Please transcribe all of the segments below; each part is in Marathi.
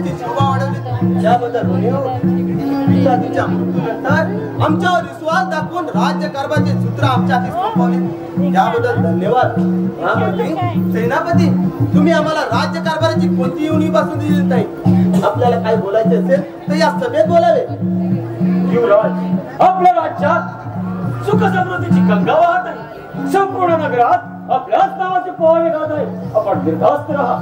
त्यांची शोभा वाढवली याबद्दल पिताजींच्या मृत्यूनंतर आमच्यावर विश्वास दाखवून राज्य कारभाराचे सूत्र आमच्या हाती सोपवले याबद्दल धन्यवाद महामंत्री सेनापती. तुम्ही आम्हाला राज्य कारभाराची कोणतीही उणीव पासून दिली नाही. आपल्याला काय बोलायचे असेल तर या सभेत बोलावे. युवराज, आपल्या राज्यात सुख समृद्धीची गंगा वाहत आहे. संपूर्ण नगरात आपल्याच नावाचे पोवाडे गात आहे. आपण निर्धास्त राहा.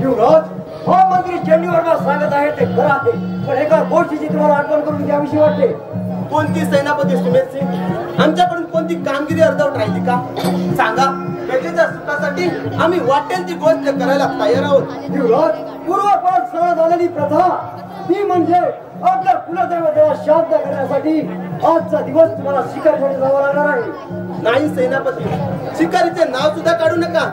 युवराज, हा मंत्री चंडीवरला सांगत आहे ते खरं आहे, पण एका गोष्टीची तुम्हाला आठवण करून द्यावीशी वाटते. कोणती सेनापती सुमेध सिंग, आमच्याकडून कोणती कामगिरी अर्धवट राहिली का सांगा. प्रजेच्या सुखासाठी आम्ही वाटेल ती गोष्ट करायला तयार आहोत. युवराज, पूर्वपार सण झालेली प्रथा ती म्हणजे आपल्या कुलदैवताला शांत करण्यासाठी आजचा दिवस तुम्हाला शिकारीसाठी जावं लागणार आहे. नाही सेनापती, शिकारीचे नाव सुद्धा काढू नका.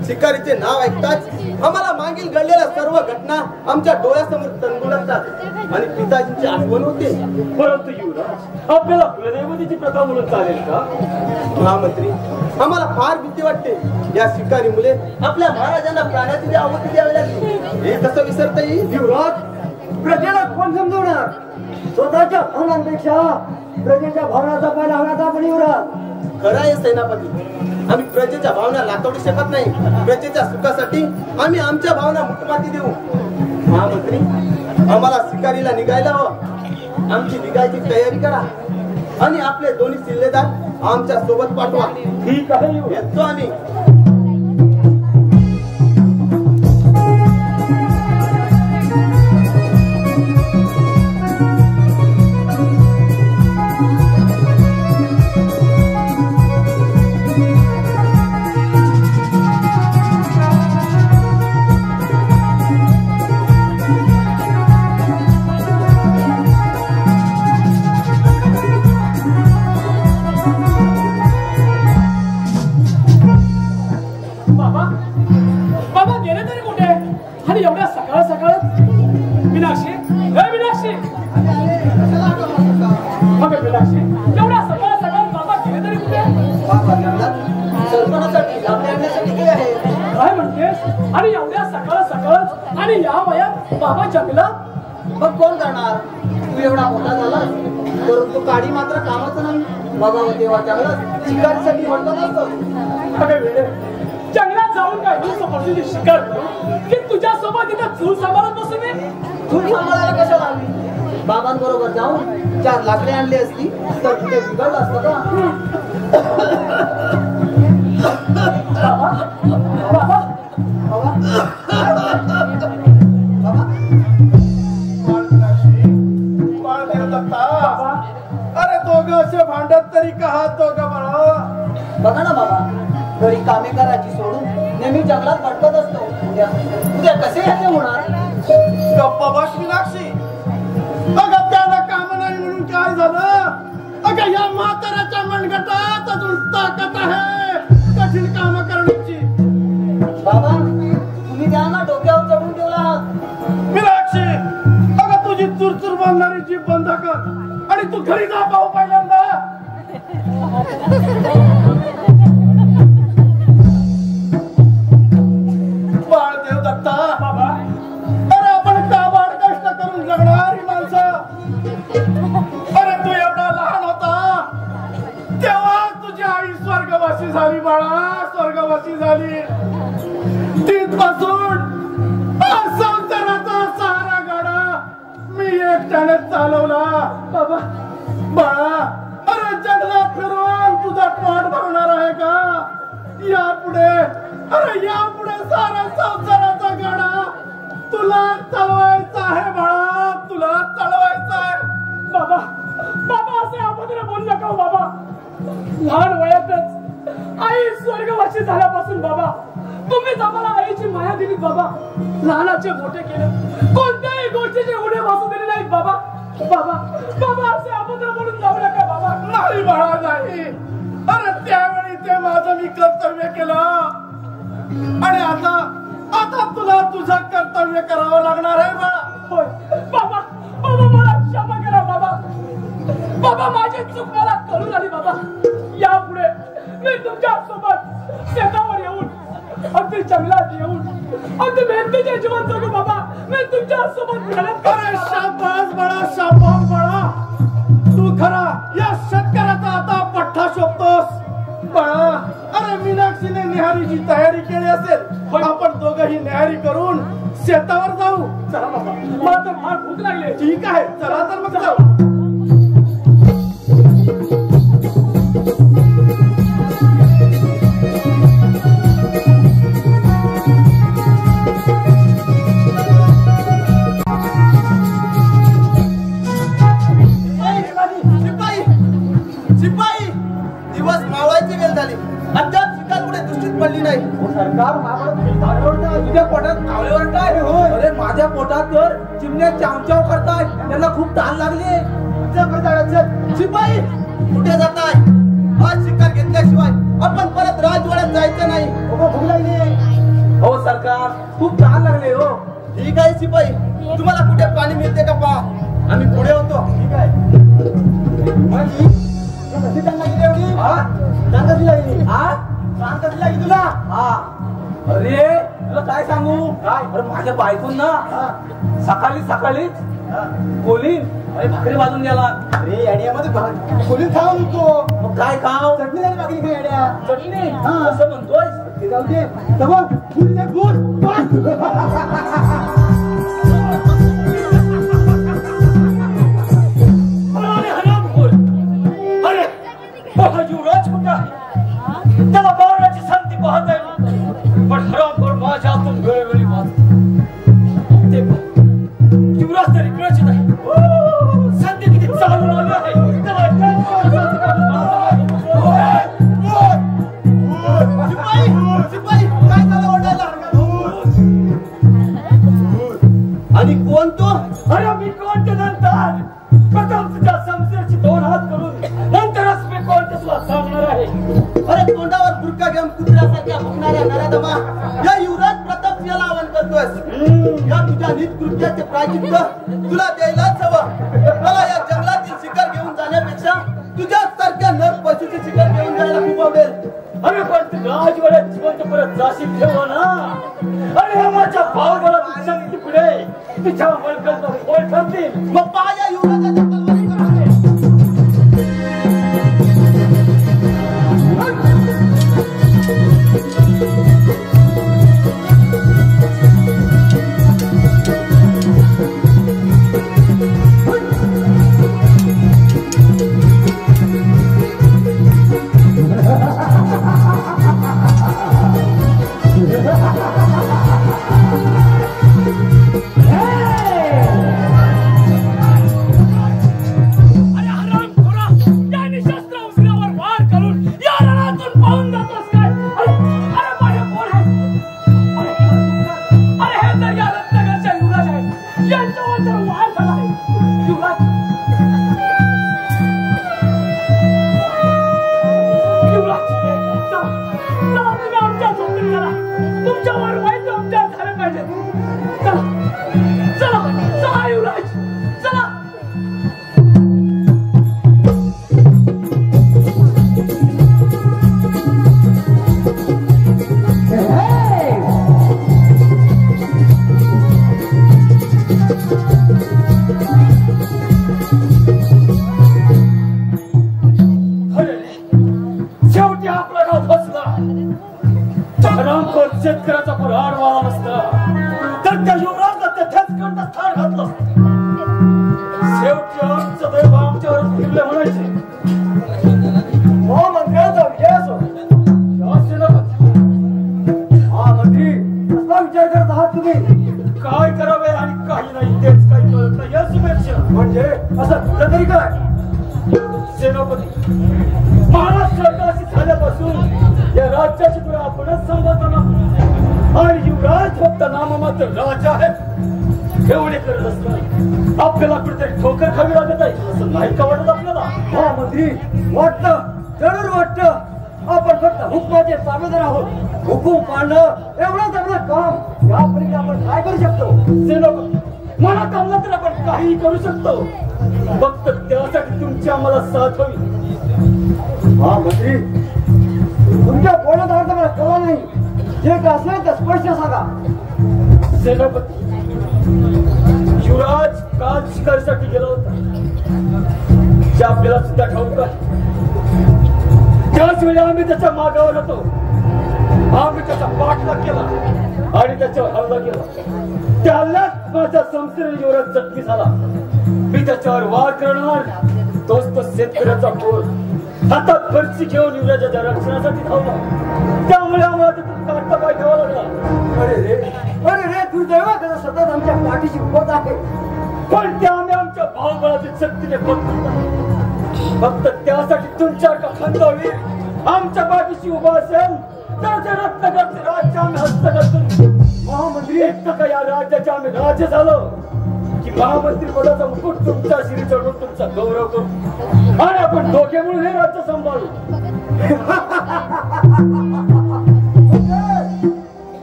शिकारीचे नाव ऐकताच आम्हाला मागील घडलेल्या सर्व घटना आमच्या डोळ्यासमोर तणगुलतात आणि पिताजींची आठवण होते. परंतु युवराज, आपल्याला कुलदैवतेची प्रथा म्हणून चालेल का? महामंत्री, आम्हाला फार भीती वाटते. या शिकारी मुले आपल्या महाराजांना प्राण्याची आहुती द्यावी लागली. हे कसं विसरता येईल? युवराज, प्रजेला कोण समजवणार? स्वतःच्या भावनांपेक्षा प्रजेच्या भावना जपायला हव्यात आपण. युवराज, खरं आहे सेनापती, आम्ही प्रजेच्या भावना लाथोडू शकत नाही. प्रजेच्या सुखासाठी आम्ही आमच्या भावना मुठमाती देऊ. महामंत्री, आम्हाला शिकारीला निघायला हवं. आमची निघायची तयारी करा आणि आपले दोन्ही सिल्लेदार आमच्या सोबत पाठवा. ठीक आहे, येतो आम्ही. बाबा जंगलात मग कोण करणार? तू एवढा मोठा झाला परंतु काडी मात्र कामाचं नाही. बाबा देवा जंगलात शिकारीसाठी म्हणतो नसतो. जंगलात जाऊन काय समजली शिकार की तुझ्या सोबत इथं चूल सांभाळत बसू मी. चूल सांभाळायला कशाला आली? बाबांबरोबर जाऊन 4 लाकडे आणली असती तर तिथे बिघडलं असतं का? बाबा अरे दोघं असे भांडत तरी का दोघं बळा? बघा ना बाबा, घरी कामे करायची सोडून नेहमी जंगलात भटकत असतो. उद्या कसे याचे होणार? गप्पा बस मीनाक्षी. अगं त्याला काम नाही म्हणून काय झालं? अगं या म्हाताऱ्याच्या मनगटात अजून ताकद आहे कठीण काम करण्याची. बाबा, तुम्ही त्यांना डोक्यावर चढून ठेवला. मीनाक्षी, अगं तुझी चुरचुर बांधणारी जीभ बंद कर आणि तू घरी जा. पाहू पहिल्यांदा बाळदेव दत्ता. बाबा, अरे आपण काबाड कष्ट करून जगणारी माणसं. अरे तू एवढा लहान होता तेव्हा तुझी आई स्वर्गवासी झाली. बाळा, स्वर्गवासी झाली. तिथपासून संसाराचा सहारा गाडा मी एकट्याने चालवला. बाबा, बाळा, अरे जंगलात फिरून तुझा पोट भरणार आहे का? यापुढे, अरे यापुढे सारा संसाराचा गाडा तुला चालवायचा आहे. बाळा, तुला चालवायचा आहे. बाबा, बाबा असे आपण बोलू नका बाबा. लहान वयातच आई स्वर्गवासी झाल्यापासून बाबा तुम्हीच आम्हाला आईची माया दिली बाबा. लहानाचे मोठे केले, कोणत्याही गोष्टीचे उणे भासू दिले नाहीत बाबा. बाबा, बाबा असे आपण बोलून जाऊ नका बाबा. नाही बाळा, नाही. अरे त्यावेळी ते माझं मी कर्तव्य केलं आणि आता तुला तुझं कर्तव्य करावं लागणार आहे बाळा. होय बाबा. बाबा मला क्षमा करा बाबा. बाबा माझी चूक मला कळून आली बाबा. यापुढे मी तुमच्या सोबत शेतावर येऊन, अगदी जंगलात येऊन, अगदी मेहनतीचे जीवन जगू बाबा. मी तुमच्या माझ्यासोबत घालत अरे शाबास बळा, शाबास बळा. तू खरा या शेतकऱ्याचा आता पठ्ठा शोधतोस बळा. अरे मीनाक्षीने न्याहारीची तयारी केली असेल, आपण दोघंही न्याहारी करून शेतावर जाऊ. चला बाबा, मला तर फार भूक लागली. ठीक आहे, चला तर मग जाऊ. तुझ्या पोटात कावळे ओरडताय. अरे माझ्या पोटात तर चिमण्या चावचाव करताय, त्यांना खूप ताण लागले. शिपाई कुठे जाताय? आज शिकार घेतल्याशिवाय आपण परत राजवाड्यात जायचं नाही. भूक लागली. हो सरकार, खूप ताण लागले. हो ठीक आहे शिपाई, तुम्हाला कुठे पाणी मिळते का पहा, आम्ही पुढे होतो. ठीक आहे. माझी कशी ताण लागली एवढी? ताण कशी लागली? ताण कशी लागली तुला? अरे तुला काय सांगू? काय? अरे माझ्या बायकोन ना सकाळी सकाळीच कोलीन अरे भाकरी बाजून गेला. अरे याड्यामध्ये कोलीन खाऊ नको. मग काय खाऊ? चटणी झाली भाकरी खा याड्या. चटणी असं म्हणतोय. ते जाऊ दे. तबक फुलने फुल. अरे हरामखोर. अरे युवराज कुठं आहे? त्याला मारण्याची संधी पाहत आहे, पण हरामखोर माझ्या हातून वेळोवेळी वाचतो. ते युवराज तरी इकडेच नाही. संधी किती चालू आली आहे. त्याला आणि कोण तो? अरे मी कोणते नंतर प्रथम तुझ्या समजेची 2 हात करून नंतरच मी कोणते तुला सांगणार आहे. अरे तोंडावर बुरका घेऊन कुत्र्यासारख्या भुकणाऱ्या नराधमा या युवराज प्रताप सिंहाला आवाहन करतोस. या तुझ्या नीत कृत्याचे प्रायचित्त तुला द्यायलाच हवं. मला या जंगलातील शिकार घेऊन जाण्यापेक्षा तुझ्यासारख्या नर पशुची शिकार घेऊन जायला खूप आवडेल. अरे पण तू राजवाड्यात जिवंत परत जाशील ठेवा ना. अरे माझ्या भावबळाची शक्ती पुढे तिच्या वळकत पोळ ठरतील. मग पहा या युवराजाच्या तलवारी करून. शेतकऱ्याचा पुराण वाळा नसता तर त्या युवराजला तेथेच कंठस्थान घातलं. शेवटी आमचं दैव आमच्यावर फिरले म्हणायचे. मंत्र्याचा विजय असो. मंत्री कसा विचार करत आहात तुम्ही? काय करावे आणि काही नाही तेच काही कळत नाही. या शुभेच्छा म्हणजे असं कुठं तरी काय? सेनापती, महाराष्ट्रात अशी झाल्यापासून या राज्याची तुला आपणच संबोधना आणि युवराज फक्त नाममात्र राजा आहे एवढे करत असताना आपल्याला कुठेतरी ठोकर खावी लागत आहे असं नाही का वाटत आपल्याला? हा मंत्री, वाटतं, जरूर वाटतं. आपण फक्त हुकमाचे ताबेदार आहोत. हुकूम पाळणं एवढं चांगलं काम यापैकी आपण काय करू शकतो? सेनापती, मला चाललं तर आपण काही करू शकतो. फक्त त्यासाठी तुमची आम्हाला साथ हवी. हा मंत्री, तुमच्या बोलण्यात अर्थ मला कळला नाही. जे काय असेल ते स्पष्ट सांगा. सेनापती, काल शिकारीसाठी गेला होता जे आपल्याला सुद्धा ठाऊक आहे. त्याच वेळी आम्ही त्याच्या मागावर होतो. आम्ही त्याचा पाठलाग केला आणि त्याच्यावर हल्ला केला. त्या हल्ल्यात माझा संस्थेने युवराज जखमी झाला. मी त्याच्यावर वार करणार. तोच तो शेतकऱ्याचा पोर हातात फरशी घेऊन युवराजाच्या रक्षणासाठी धावला. त्यामुळे आम्हाला तिथून काढता पाय ठेवा लागला. अरे रे दुर्दैव त्याचा सतत आमच्या पाठीशी उभत आहे. पण ते आम्ही आमच्या भावबळाच्या शक्तीने बदलतो. फक्त त्यासाठी तुमच्या खांदावी आमच्या पाठीशी उभा असेल तर ते रत्नगडचे राज्य आम्ही हस्तगत करू. महामंत्री एकदा का या राज्याचे आम्ही राज्य झालो की महामंत्री पदाचा मुकुट तुमच्या शिरी चढवून तुमचा गौरव करू आणि आपण दोघे मिळून हे राज्य सांभाळू.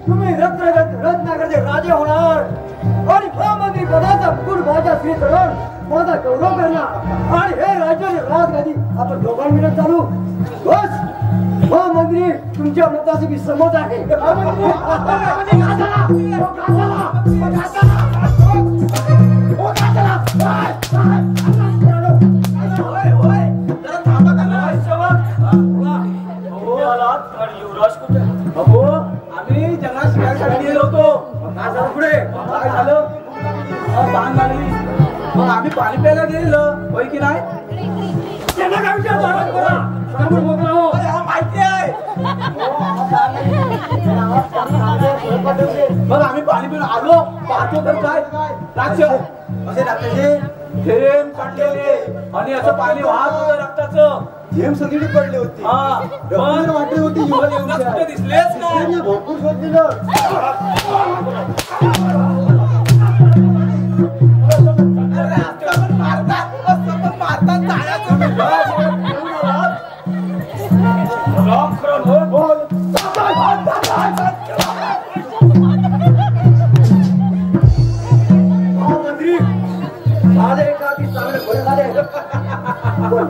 तुम्ही रत्नागरचे राजे होणार आणि महामंत्री पदाचा मुकुट माझ्या श्री चढवून माझा गौरव करणार आणि हे राज्याचे राजगादी आपण दोघांमिळत चालू. बस महामंत्री तुमच्या मताशी मी सहमत आहे. युवराज कुठे? अहो आम्ही जंगलात शिकायसाठी गेलो होतो. काय झालं पुढे? काय झालं? तहान लागली मग आम्ही पाणी प्यायला गेलो होय की नाही? त्यांना काय विचार माहिती आहे. मग आम्ही पाणी पिऊन आलो. पाहतो तर काय राक्ष असे रक्ताचे थेंब काढलेले आणि असं पाणी वाहत होतं रक्ताचं. थेंब सगळी पडली होती. पण वाटली होती युवक कुठे दिसलेच नाही. भरपूर शोध दिलं.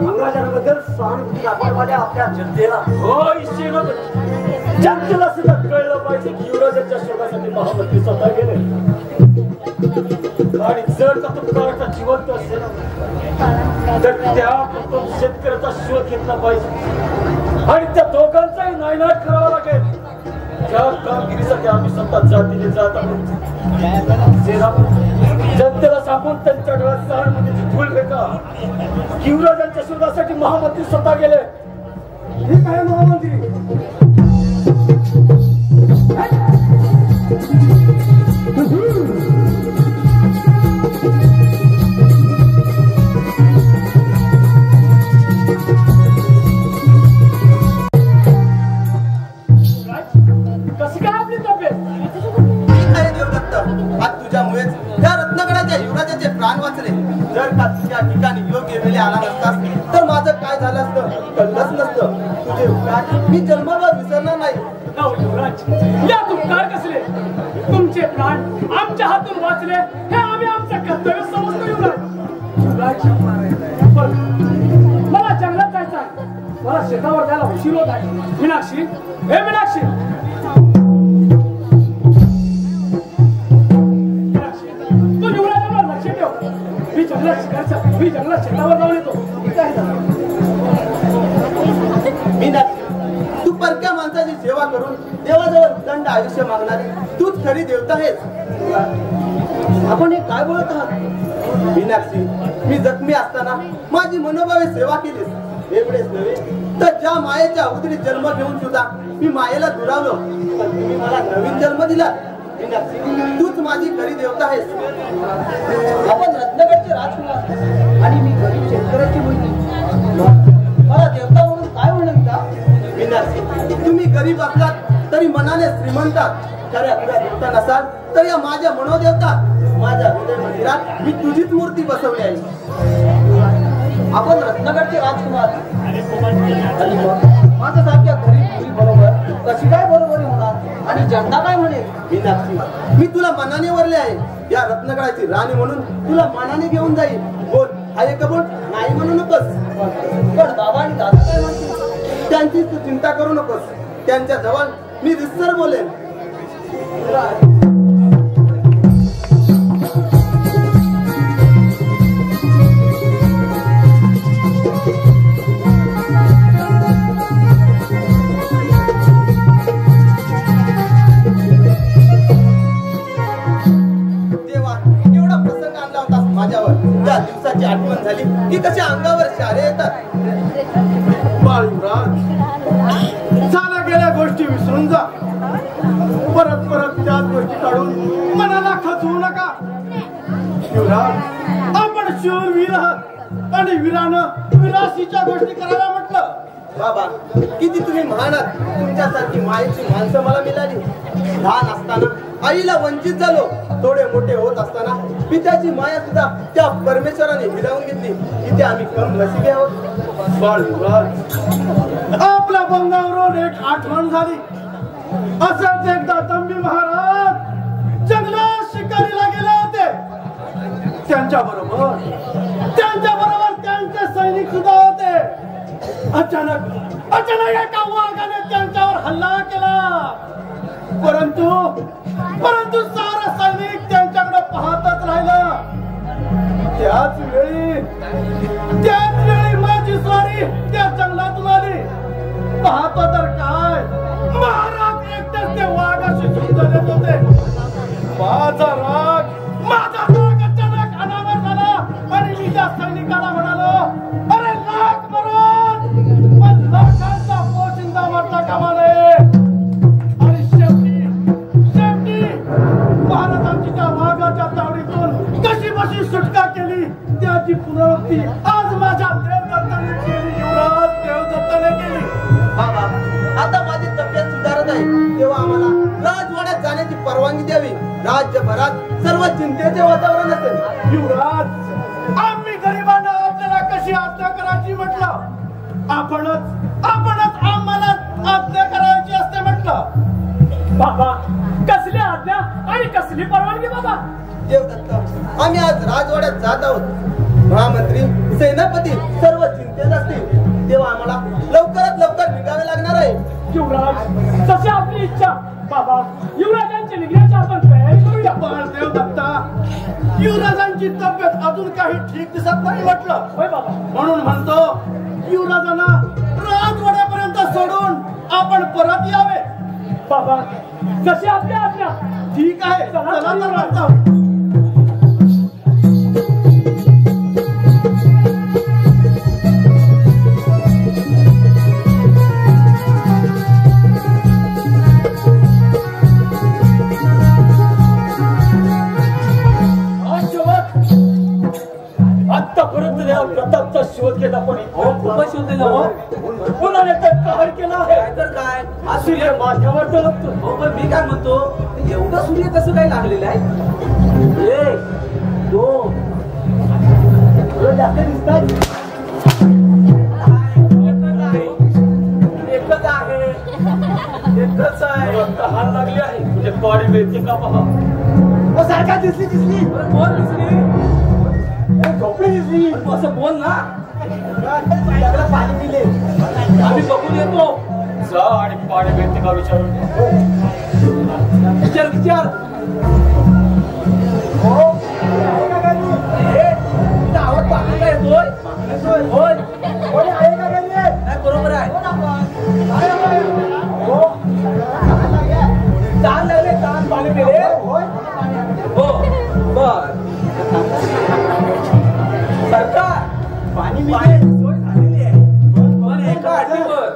युवराजांबद्दल सहानुभूती दाखवायला आपल्या जनतेला जनतेला सुद्धा कळलं पाहिजे की युवराजाच्या शोधासाठी महामंत्री स्वतः गेले. आणि जर का तो काळाचा जिवंत असेल तर त्या शेतकऱ्याचा शोध घेतला पाहिजे आणि त्या दोघांचाही नायनाट करावा लागेल. त्या कामगिरीसाठी आम्ही स्वतः जातीने जात आहोत. जनतेला सांगून त्यांच्या डोळ्यात सहानुभूतीची धूळ फेका. युवराजांच्या शोधासाठी महामंत्री स्वतः गेले. ठीक आहे महामंत्री. कशी काय आपली तब्येत? आज तुझ्यामुळेच त्या रत्नगडाच्या युवराजाचे प्राण वाचले. जर का तुझ्या ठिकाणी योग्य वेळी आला नसतास तर माझं काय झालं असतं कळलंच नसतं. तुझे उपकार मी जन्मभर विसरणार नाही. युवराज या उपकार कसले? तुमचे प्राण आमच्या हातून वाचले हे आम्ही आमचं कर्तव्य समजतो. युवराज पण मला जंगलात जायचं आहे. मला शेतावर जायला उशीर होत आहे. मीनाक्षी हे मीनाक्षी तू युवराजावर लक्ष ठेव. मी जंगलात शेतावर जाऊन येतो. तू परक्या माणसाची सेवा करून देवाजवळ दंड आयुष्य मागणारी तूच खरी देवता आहेस. आपण हे काय बोलत आहात? मीनाक्षी मी जखमी असताना माझी मनोभावे सेवा केलीस. एवढेच नव्हे तर ज्या मायेच्या उदरीत जन्म घेऊन सुद्धा मी मायेला दुरावलो पण तुम्ही मला नवीन जन्म दिला. मीनाक्षी तूच माझी खरी देवता आहेस. आपण रत्नगडचे राजकुमार आणि मी गरीब शेतकऱ्याची मुलगी. मला देवता म्हणून काय म्हणत का? मीनाक्षी तुम्ही गरीब असलात तरी मनाने श्रीमंतात. खऱ्या खऱ्या देवता नसाल तर या माझ्या मनोदेवता माझ्या हृदय मंदिरात मी तुझीच मूर्ती बसवली आहे. आपण रत्नगडचे राजकुमार आणि माझ्यासारख्या गरीब मुली बरोबर कशी काय बरोबरी होणार आणि जनता काय म्हणेल? मीनाक्षी मी तुला मनाने वरले आहे. या रत्नगडाची राणी म्हणून तुला मनाने घेऊन जाईल. बोल आहे का? बोल नाही म्हणू नकोस. पण बाबा आणि दादा काय म्हणतील त्यांची तू चिंता करू नकोस. त्यांच्या जवळ मी रिसर बोलेन. माझ्यावर त्या दिवसाची आठवण झाली की कशी अंगावर शारे येतात. बाळूराज, झाल्या गेल्या गोष्टी विसरून जा. परत परत त्याच गोष्टी काढून मनाला खचवू नका. युवराज, आपण शूरवीर आहात आणि वीरानं विलासीच्या गोष्टी करायला म्हटलं. बाबा, किती तुम्ही महान आहात. तुमच्यासारखी मायेची माणसं मला मिळाली. लहान असताना आईला वंचित झालो. थोडे मोठे होत असताना पित्याची माया सुद्धा त्या परमेश्वराने हिरावून घेतली. इथे आम्ही कम नशिबी आहोत. बाळूराज, आपल्या बंगावरून एक आठवण झाली. असंच एकदा तंबी महाराज जंगलात शिकारीला गेले होते. त्यांच्या बरोबर त्यांचे सैनिक सुद्धा होते. अचानक एका वाघाने त्यांच्यावर हल्ला केला. परंतु सारा सैनिक त्यांच्याकडे पाहतच राहिलं. त्याच वेळी माझी स्वारी त्या जंगलातून आली. पाहतो तर काय, महाराज एकटेच ते वाघाशी झुंज देत होते. माझा राग अचानक अनावर झाला आणि मी त्या सैनिकाला म्हणालो, अरे लाख मरून पण लाखांचा पोशिंदा म्हटला कामा नये. आणि शेवटी महाराजांची त्या वाघाच्या तावडीतून कशी बशी सुटका केली त्याची पुनरावृत्ती आज माझ्या देवदत्ताने केली. युवराज, देवदत्ताने केली. बाबा, आता माझी तब्येत सुधारत आहे, तेव्हा आम्हाला राजवाड्यात जाण्याची परवानगी द्यावी. राज्यभरात सर्व चिंतेचे वातावरण असेल. युवराज, आम्ही गरिबांना आपल्याला कशी आज्ञा करायची म्हटलं. आपणच आम्हाला आज्ञा करायची असते म्हटलं. बाबा, कसली आज्ञा आणि कसली परवानगी बाबा? देवदत्त, आम्ही आज राजवाड्यात जात आहोत. महामंत्री, सेनापती सर्व चिंतेत असतील, तेव्हा आम्हाला लवकरात लवकर निघावे लागणार आहे. युवराज, तशी आपली इच्छा. बाबा, युवराजांची निघण्याची आपण तयारी करूया. देवदत्ता, युवराजांची तब्येत अजून काही ठीक दिसत नाही म्हटलं. होय बाबा. म्हणून म्हणतो, युवराजांना राजवाड्यापर्यंत सोडून आपण परत यावे. बाबा, जशी आपली आज्ञा. ठीक आहे, चला तर म्हणतो. आतापर्यंत या प्रतापचा शोध घेत आपण खूपच शोध दिला. कोणाने तर कहर केला आहे. तर काय, हा सूर्य माझ्यावर तळपतो. पण मी काय म्हणतो, एवढा सूर्य कसं काय लागलेला आहे? 1 2 जास्त दिसतात. एकच आहे. तहान लागली आहे. म्हणजे पाणी मिळते का पहा. सारखा दिसली कोण दिसली? झोपडी दिसली. असं बोल ना. पाणी पिले. आम्ही बघून येतो. जा आणि पाणी मिळते का विचारून विचार. हो, आवाज पाहण्याचा येतोय. होय, कोणी आहे का घरी? नाही, बरोबर आहे. हो, ताण लागले. ताण पाणी पिले. हो, बर. सरकार, पाणी मिळेल सोय झालेली आहे. पण एका अटीवर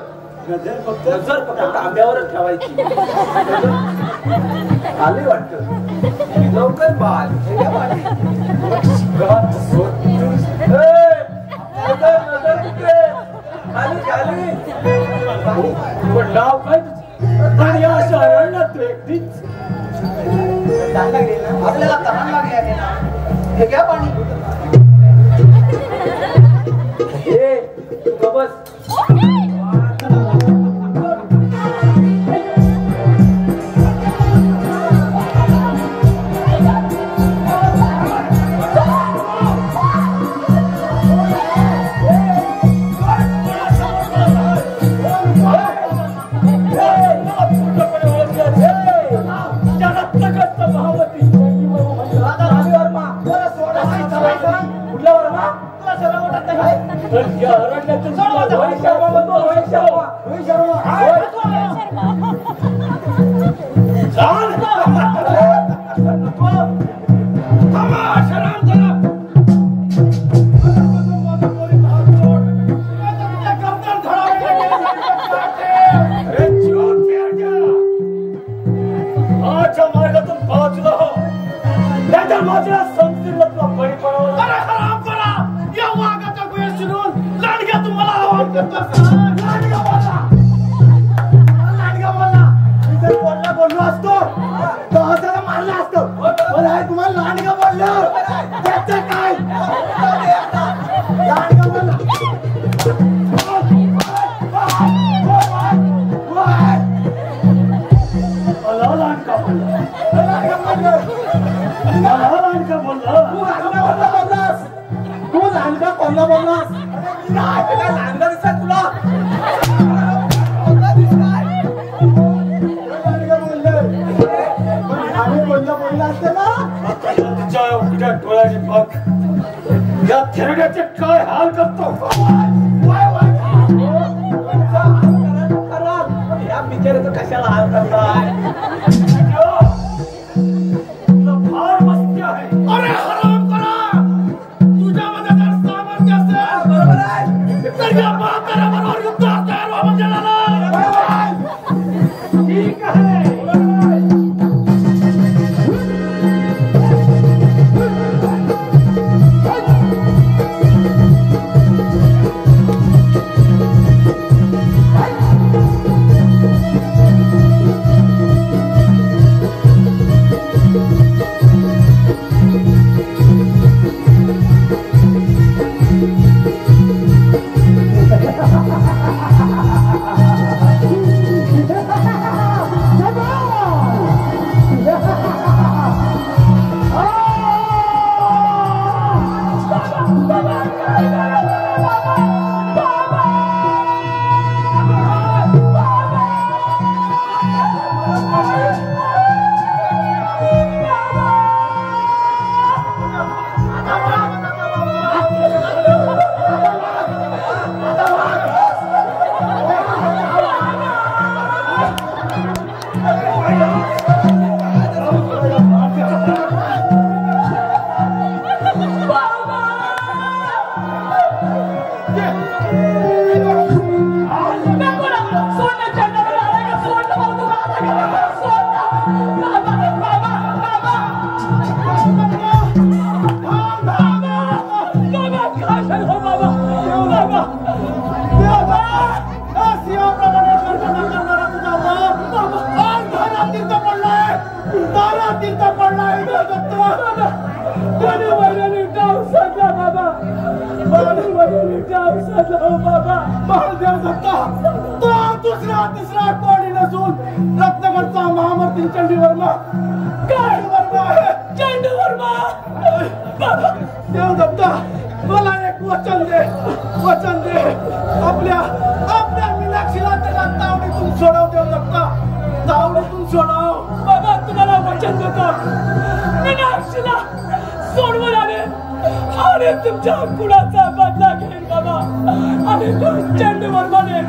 नजर फक्त तांब्यावरच ठेवायची. आले वाटतं. लवकर बाल. पण नाव काय तुझं? आणि या शहरांना तू एकटीच. आपल्याला तहान लागली आहे ना. हे घ्या पाणी. तू बस. करतोस? लांडगा बोलला. लांडगा बोलला. मी जर बोललो असतो तर हसायला मारला असतो. मला हे तुम्हाला लांडगा बोललं. त्याचं काय? लांडगा बोलला. मला लांडगा बोलला. मला लांडगा बोलला. तू लांडगा कोणला बोललास? लांडगा दिसत तुला? आम्ही कोणला बोलला असते ना? तिच्या उघड्या डोळ्याने बघ या थेरड्याचे काय हाल करतो. या बिचाऱ्याचं कशाला हाल करताय? फार मस्ती आहे. अरे हराम करा. तुझ्यामध्ये जर सामर्थ्य असेल बरोबर आहे तर या म्हाताऱ्याबरोबर युद्धात तयार व्हा म्हणजे ठीक आहे. तिसरा कोणी नसून रत्नगडचा महामर्ती चंडी वर्मा. काय वर्मा आहे? चंडी वर्मा. देवदत्ता मला एक वचन दे. वचन दे. आपल्या मीनाक्षीला त्याला तावडीतून सोडव. देवदत्ता तावडीतून सोडव. बाबा तुम्हाला वचन देतो मीनाक्षीला सोडवून आणेन आणि तुमच्या कुणाचा बदला घेईन बाबा. आणि चंडी वर्माने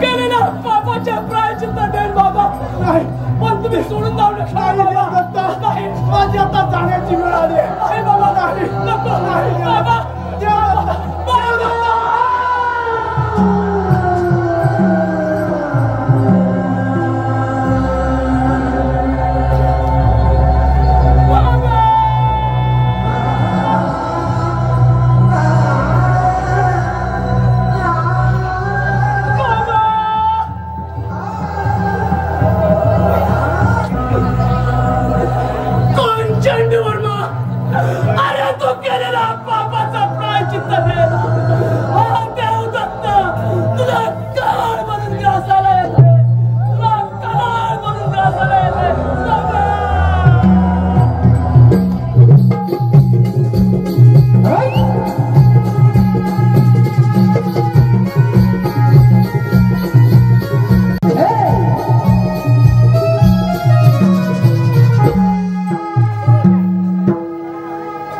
केलेल्या पापाच्या प्रायश्चित्त देईन बाबा. नाही पण तुम्ही सोडून जाऊ नका बाबा. नाही माझी आता जाण्याची वेळ आली आहे बाबा. नाही नको नाही बाबा. अरे तू केलेला पापाचा प्रायश्चित्त दे. देवदत्त तुला काळ म्हणून ग्रासाला येते. तुला काळ म्हणून ग्रासाला येते.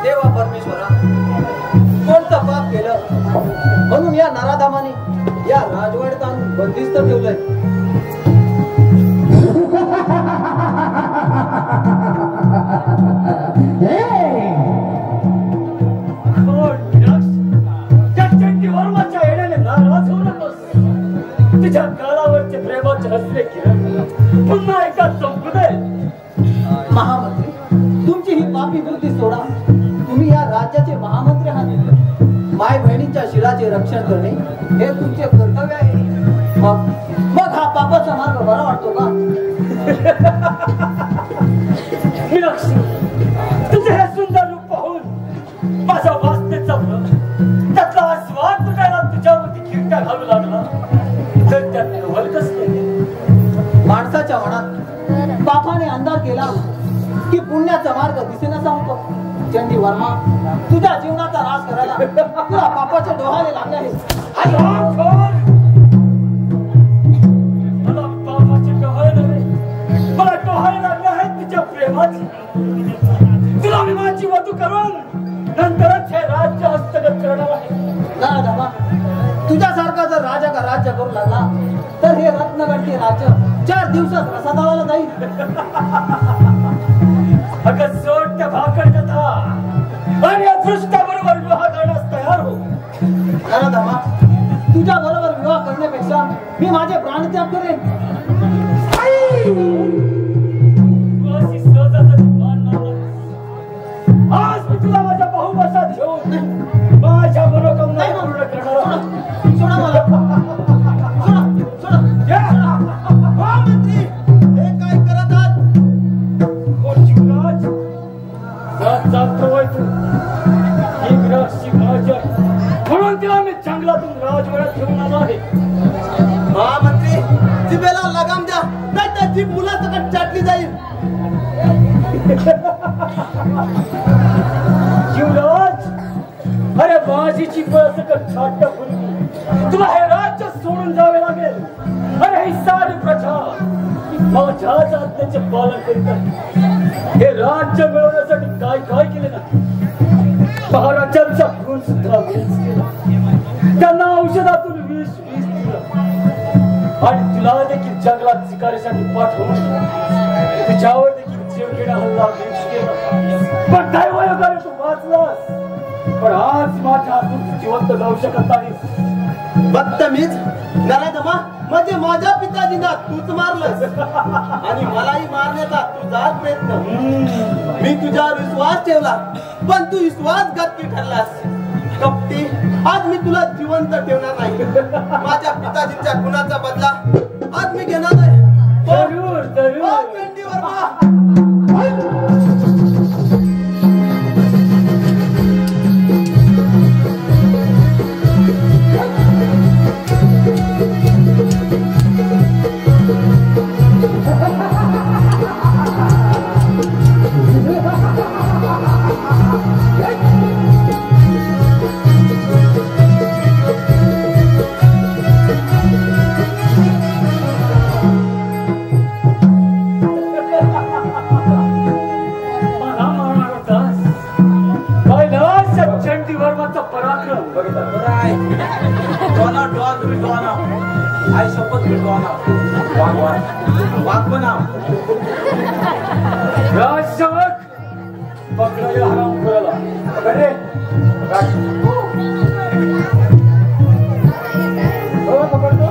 देवा परमेश्वरा कोणतं पाप केलं म्हणून या नराधामाने या राजवाड्यात आणून बंदिस्त ठेवलंय. वर्माच्या येण्याने नाराज होऊ नकोस. तुझ्या काळावरचे प्रेमाचे हसरे किरण पुन्हा एका चमकू दे. महामंत्री तुमची ही पापी बुद्धी सोडा. तुम्ही या राज्याचे महामंत्री आहात. माय बहिणींच्या शिराचे रक्षण करणे हे तुमचे कर्तव्य मग हा पापाचा मार्ग बरा वाटतो का? मीनाक्षी, तुझे हे सुंदर रूप पाहून माझा वासने चवलं. त्यातला आस्वाद तुटायला तुझ्यावरती खिरट्या घालू लागला तर त्यात नवल कसले? माणसाच्या मनात पापाने अंधार केला की पुण्याचा मार्ग दिसेना सांगतो. चंडी वर्मा, तुझ्या जीवनाचा नाश करायला तुला पापाचे डोहाळे लागले आहेत. मला पापाचे डोहाळे नव्हे, मला डोहाळे लागले आहेत तुझ्या प्रेमाची. तुला मी माझी वधू करून नंतरच हे राज्य हस्तगत करणार आहे. ना दादा, तुझ्यासारखा जर राजा का राज्य करू लागला तर हे रत्नगंठी राज्य 4 दिवसात रसातळाला जाईल. अगं सोड त्या भाकड कथा आणि या दृष्टाबरोबर विवाह करण्यास तयार हो. खरं दादा, तुझ्या बरोबर विवाह करण्यापेक्षा मी माझे प्राणत्याग करेन. तू अशी सहजाचा मान मानलास. आज मी तुला माझ्या बहुवशात घेऊन माझ्या मनोकामना पूर्ण करणार आहे. सोडा मला, सोडा. महामंत्री, हे काय करत आहात? कोण शिवराज? जातोय तू. ही मीनाक्षी माझी आहे, म्हणून तिला मी जंगलातून राजवाड्यात घेऊन आलो आहे. महामंत्री, जिभेला लगाम द्या, नाहीतर जीभ मुलासकट चाटली जाईल. शिवराज, अरे माझीची बळसकट छाट फुलली. तुला हे राज्य सोडून जावे लागेल. अरे ही सारी प्रजा माझ्याच आज्ञेचे पालन करीत आहे. हे राज्य मिळवण्यासाठी काय काय केले नाही. महाराजांचा खून सुद्धा मीच केला. त्यांना औषधातून विष दिलं आणि तुला देखील जंगलात शिकारीसाठी पाठवून तुझ्यावर देखील जीवघेणा हल्ला मीच केला. पण दैवयोगाने तू वाचलास. पण आज माझ्या हातून जिवंत जाऊ शकत नाही. बदतमीज, नराधमा, म्हणजे माझ्या पिताजींना तूच मारलंस आणि मलाही मारण्याचा तुझा प्रयत्न. मी तुझ्यावर विश्वास ठेवला, पण तू विश्वासघातकी ठरलास. कपटी, आज मी तुला जिवंत ठेवणार नाही. माझ्या पिताजींच्या गुणाचा बदला आज मी घेणार नाही. जरूर जरूर. चंडी वर्मा, आई शपथ राजसेवक पकडाया हराम करायला. अरे पकडतो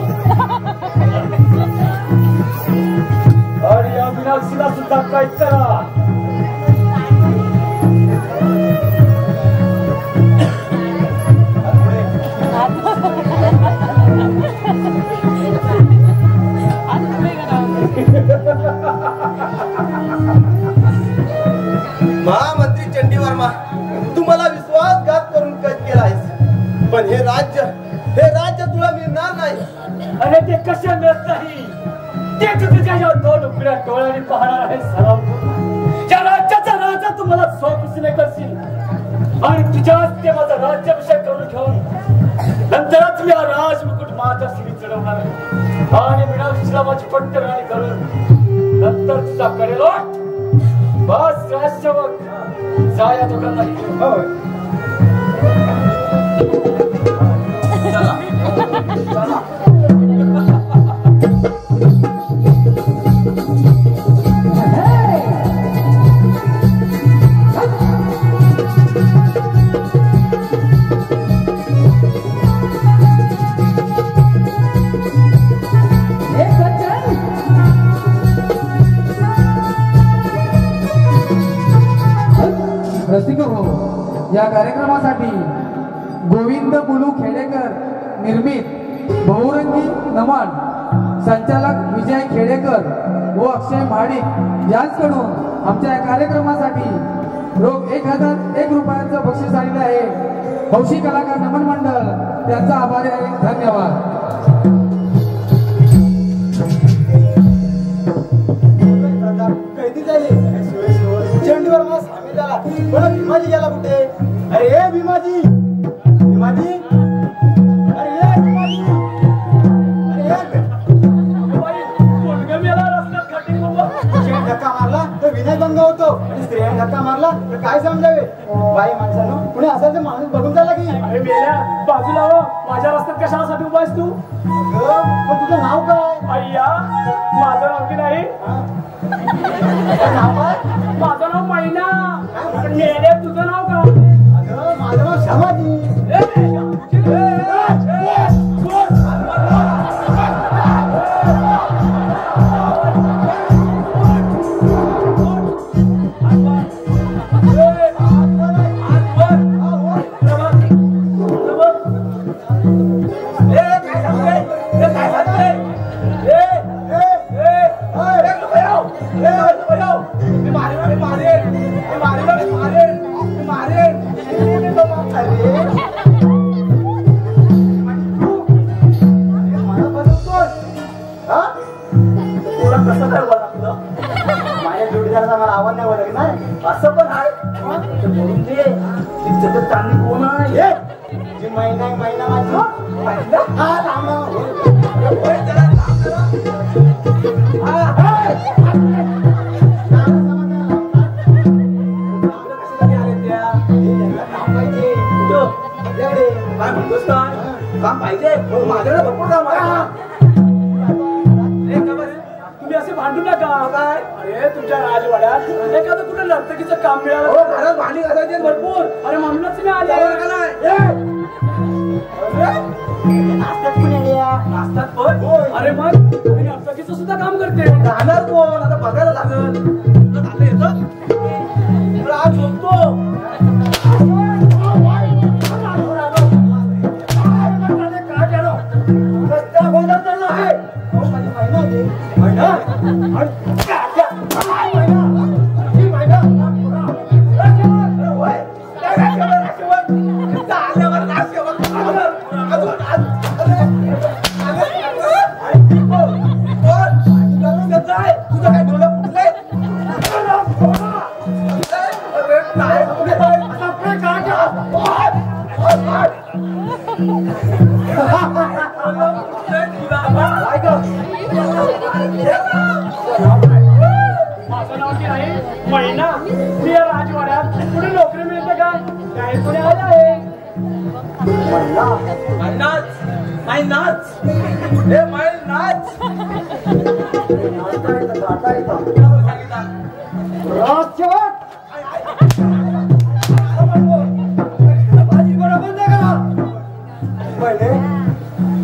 आणि या मीनाक्षीला सुद्धा काय करा. महामंत्री चंडी वर्मा, तू मला विश्वासघात करून कैद केला आहेस, पण हे राज्य तुला मिळणार नाही. अरे ते कसे मिळत नाही ते तू तुझ्या या 2 उघड्या डोळ्याने पाहणार आहे. सलाम ज्या राज्याचा राजा तू मला स्वकुशीने करशील आणि तुझ्याच ते माझा राज्याभिषेक करून घेऊन नंतरच मी हा राजमुकुट माझ्या शिरी चढवणार आहे आणि मीनाक्षीला माझी पट्टराणी करून नंतर तुझा कडेलोट. बस राजसेवक, जा या दोघांना घेऊन. रसिक हो, या कार्यक्रमासाठी गोविंद बुलू खेडेकर निर्मित बहुरंगी नमन संचालक विजय खेडेकर व अक्षय महाडिक यांच्याकडून आमच्या या कार्यक्रमासाठी रोख 1001 रुपयांचं बक्षीस आलेलं आहे. हौशी कलाकार नमन मंडळ त्यांचा आभारी आहे. धन्यवाद. चंडीवर मला सामील झाला. बरं भीमाजी गेला कुठे? अरे ए भीमाजी, भीमाजी, अरे ए भीमाजी, अरे शेण धक्का मारला तर विनय भंग होतो आणि स्त्रियांनी धक्का मारला तर काय समजावे? बाई माणसानं कुणी असाल तर माणूस बघून झाला की अरे मेल्या बाजूला हो, माझ्या रस्त्यात कशासाठी उभा आहेस तू? पण तुझं नाव काय? अय्या माझं नाव की नाही, नाव काय? माझं नाव मैना. मेल्या तुझं नाव काय? अगं माझं नाव शमाजी. माझ्या जोडीदाराचा मला आवाज नाही ओळख ना. असं पण आहे बोलून दे. चांगली कोण आहे? जी महिना आहे, महिना माझी हा लांबा काय म्हणतोस काय? काम पाहिजे माझ्याकडे भरपूर काम आहे. तुम्ही असे भांडू नका. काय अरे तुमच्या राजवाड्यात एखादं कुठे नर्तकीचं काम मिळालं घरात भांडी घालायची भरपूर. अरे म्हणूनच मी आले. नाश्त्यात कोण येड्या? नाश्त्यात पण? अरे मग मी नर्तकीचं सुद्धा काम करते. राहणार कोण? आता बघायला लागल. तुला चाललं येतं? तुला आज झोपतो. माझं नाव की आहे महिना. मी या राजवाड्यात पुढे नोकरी मिळते का? काय कोणी आलं आहे?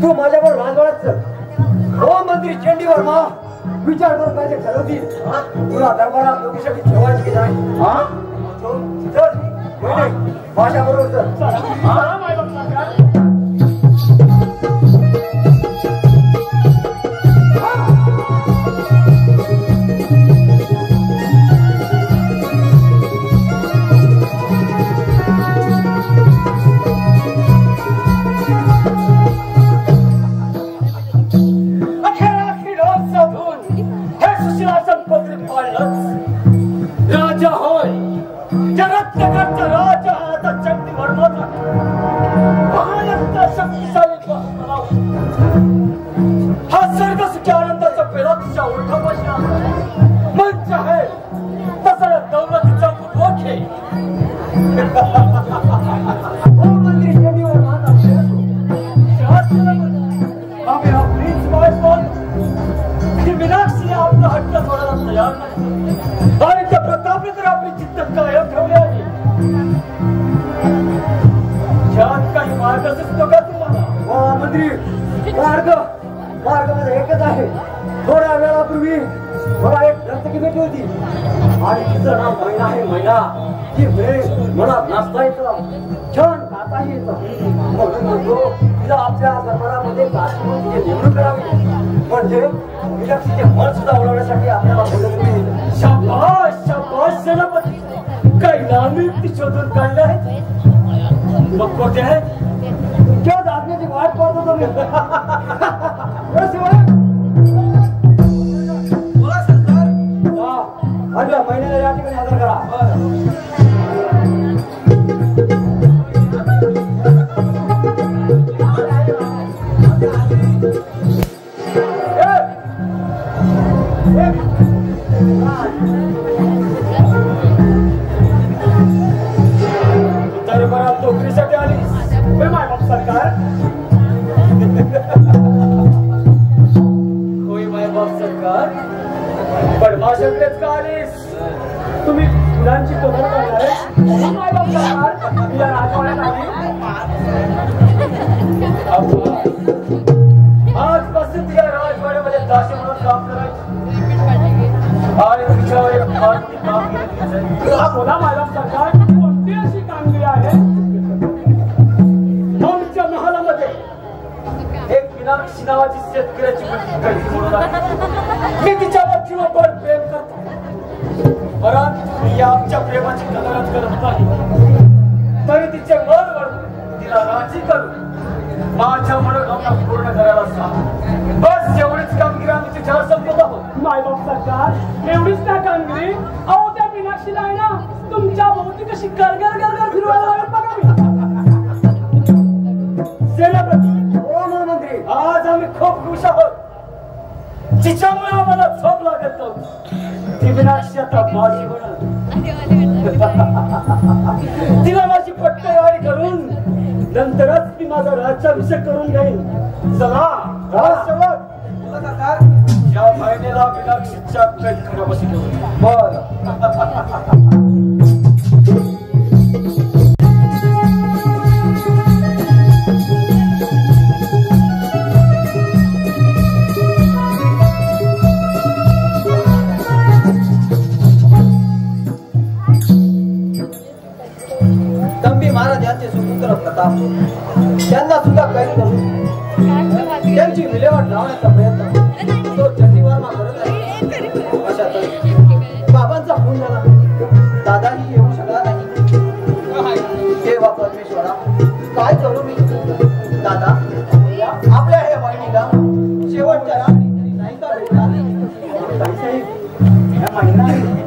तू माझ्यावर राजवाड्यात चल. हो मंत्री चंडी वर्मा विचार करून काय ठरवतील. तुला दरबारात लोकांसाठी ठेवायची की नाही? चल माझ्या बरोबर चल. राजा होय जगत राजा आता चंडी वर्माचा महानंद शक्तिशाली हा सर्व सुखी आनंदाचा पेरा तिच्या ओळखापाशी मंच आहे तसा दौलतीचा मुठोख आहे. मंत्री चंडी वर्मा आम्ही आपलीच बायकोन की मीनाक्षी आपला हट्ट सोडायला तयार नाही आणि त्या प्रतापने तर आपली चित्त कायम ठेवली आहे. यात काही मार्ग सुचतो का तुम्हाला? मंत्री मार्ग माझा एकच आहे. थोड्या वेळापूर्वी मला एक नर्तकी भेटली होती आणि तिचं नाव मैना आहे. मैना ती मला नाचता येतं, छान गाता येतं. म्हणून म्हणतो तिला आपल्या दरबारामध्ये दाखवून तिची निवडणूक करावी, म्हणजे मीनाक्षीचे मन सुद्धा उडवण्यासाठी आपल्याला बोलवले. शाबाश शाबाश सेनापती, काही नामी युक्ती शोधून काढलाय. मग कोठे आहे? तुमच्या जागण्याची वाट पाहत होतो मी. बोला सरदार. अगल्या महिन्याला या ठिकाणी हजर करा. दरबारात नोकरीसाठी आलीस? मायबाप सरकार. होय मायबाप सरकार, पण माझ्याकडेच का आलीस? तुम्ही फुलांची कदर करणार आहे मायबाप सरकार या राजवाड्यात आली. आजपासून तिला राजवाड्यामध्ये दासी म्हणून काम करायचं आणि तिच्यावर एक खाजगी कामगिरी घ्यायचं. बोला मायबाप सरकार, कोणती अशी कामगिरी आहे? आमच्या महालामध्ये एक मीनाक्षी नावाची शेतकऱ्याची मुलगी म्हणून आहे. मी तिच्यावर जीवभर प्रेम करतो, परंतु मी आमच्या प्रेमाची कदरच करत नाही. तरी तिचे मन वळून तिला राजी करून माझ्या मनोकामना पूर्ण करायला सांग. बस एवढीच कामगिरी आम्ही तिच्यावर संपत आहोत. मायबाप सरकार, एवढीच ना कामगिरी? अहो त्या मीनाक्षीला आहे ना तुमच्या भोवती कशी गरगर गरगर फिरवायला लावेल बघा मी. सेनापती, ओ महामंत्री, आज आम्ही खूप खुश आहोत. तिच्यामुळे आम्हाला झोप लागत नव्हती. ती मीनाक्षी आता माझी होणार. तिला माझी पट्टेवारी करून नंतरच मी माझा राज्याभिषेक करून घेईन. चला राजसेवक, या महिन्याला मीनाक्षीच्या पेटखड्यापाशी घेऊन. बरं. तंबी महाराज यांचे सुपुत्र प्रताप त्यांना सुद्धा कैद करून त्यांची विल्हेवाट लावण्याचा प्रयत्न तो चंडीवर्मा करत आहे. अशातच बाबांचा फोन झाला. दादाही येऊ शकला नाही. देवा परमेश्वरा, काय करू मी? दादा, आपल्या हे बहिणीला शेवटच्या रात्री नाही का भेटणार? साहेब, या महिला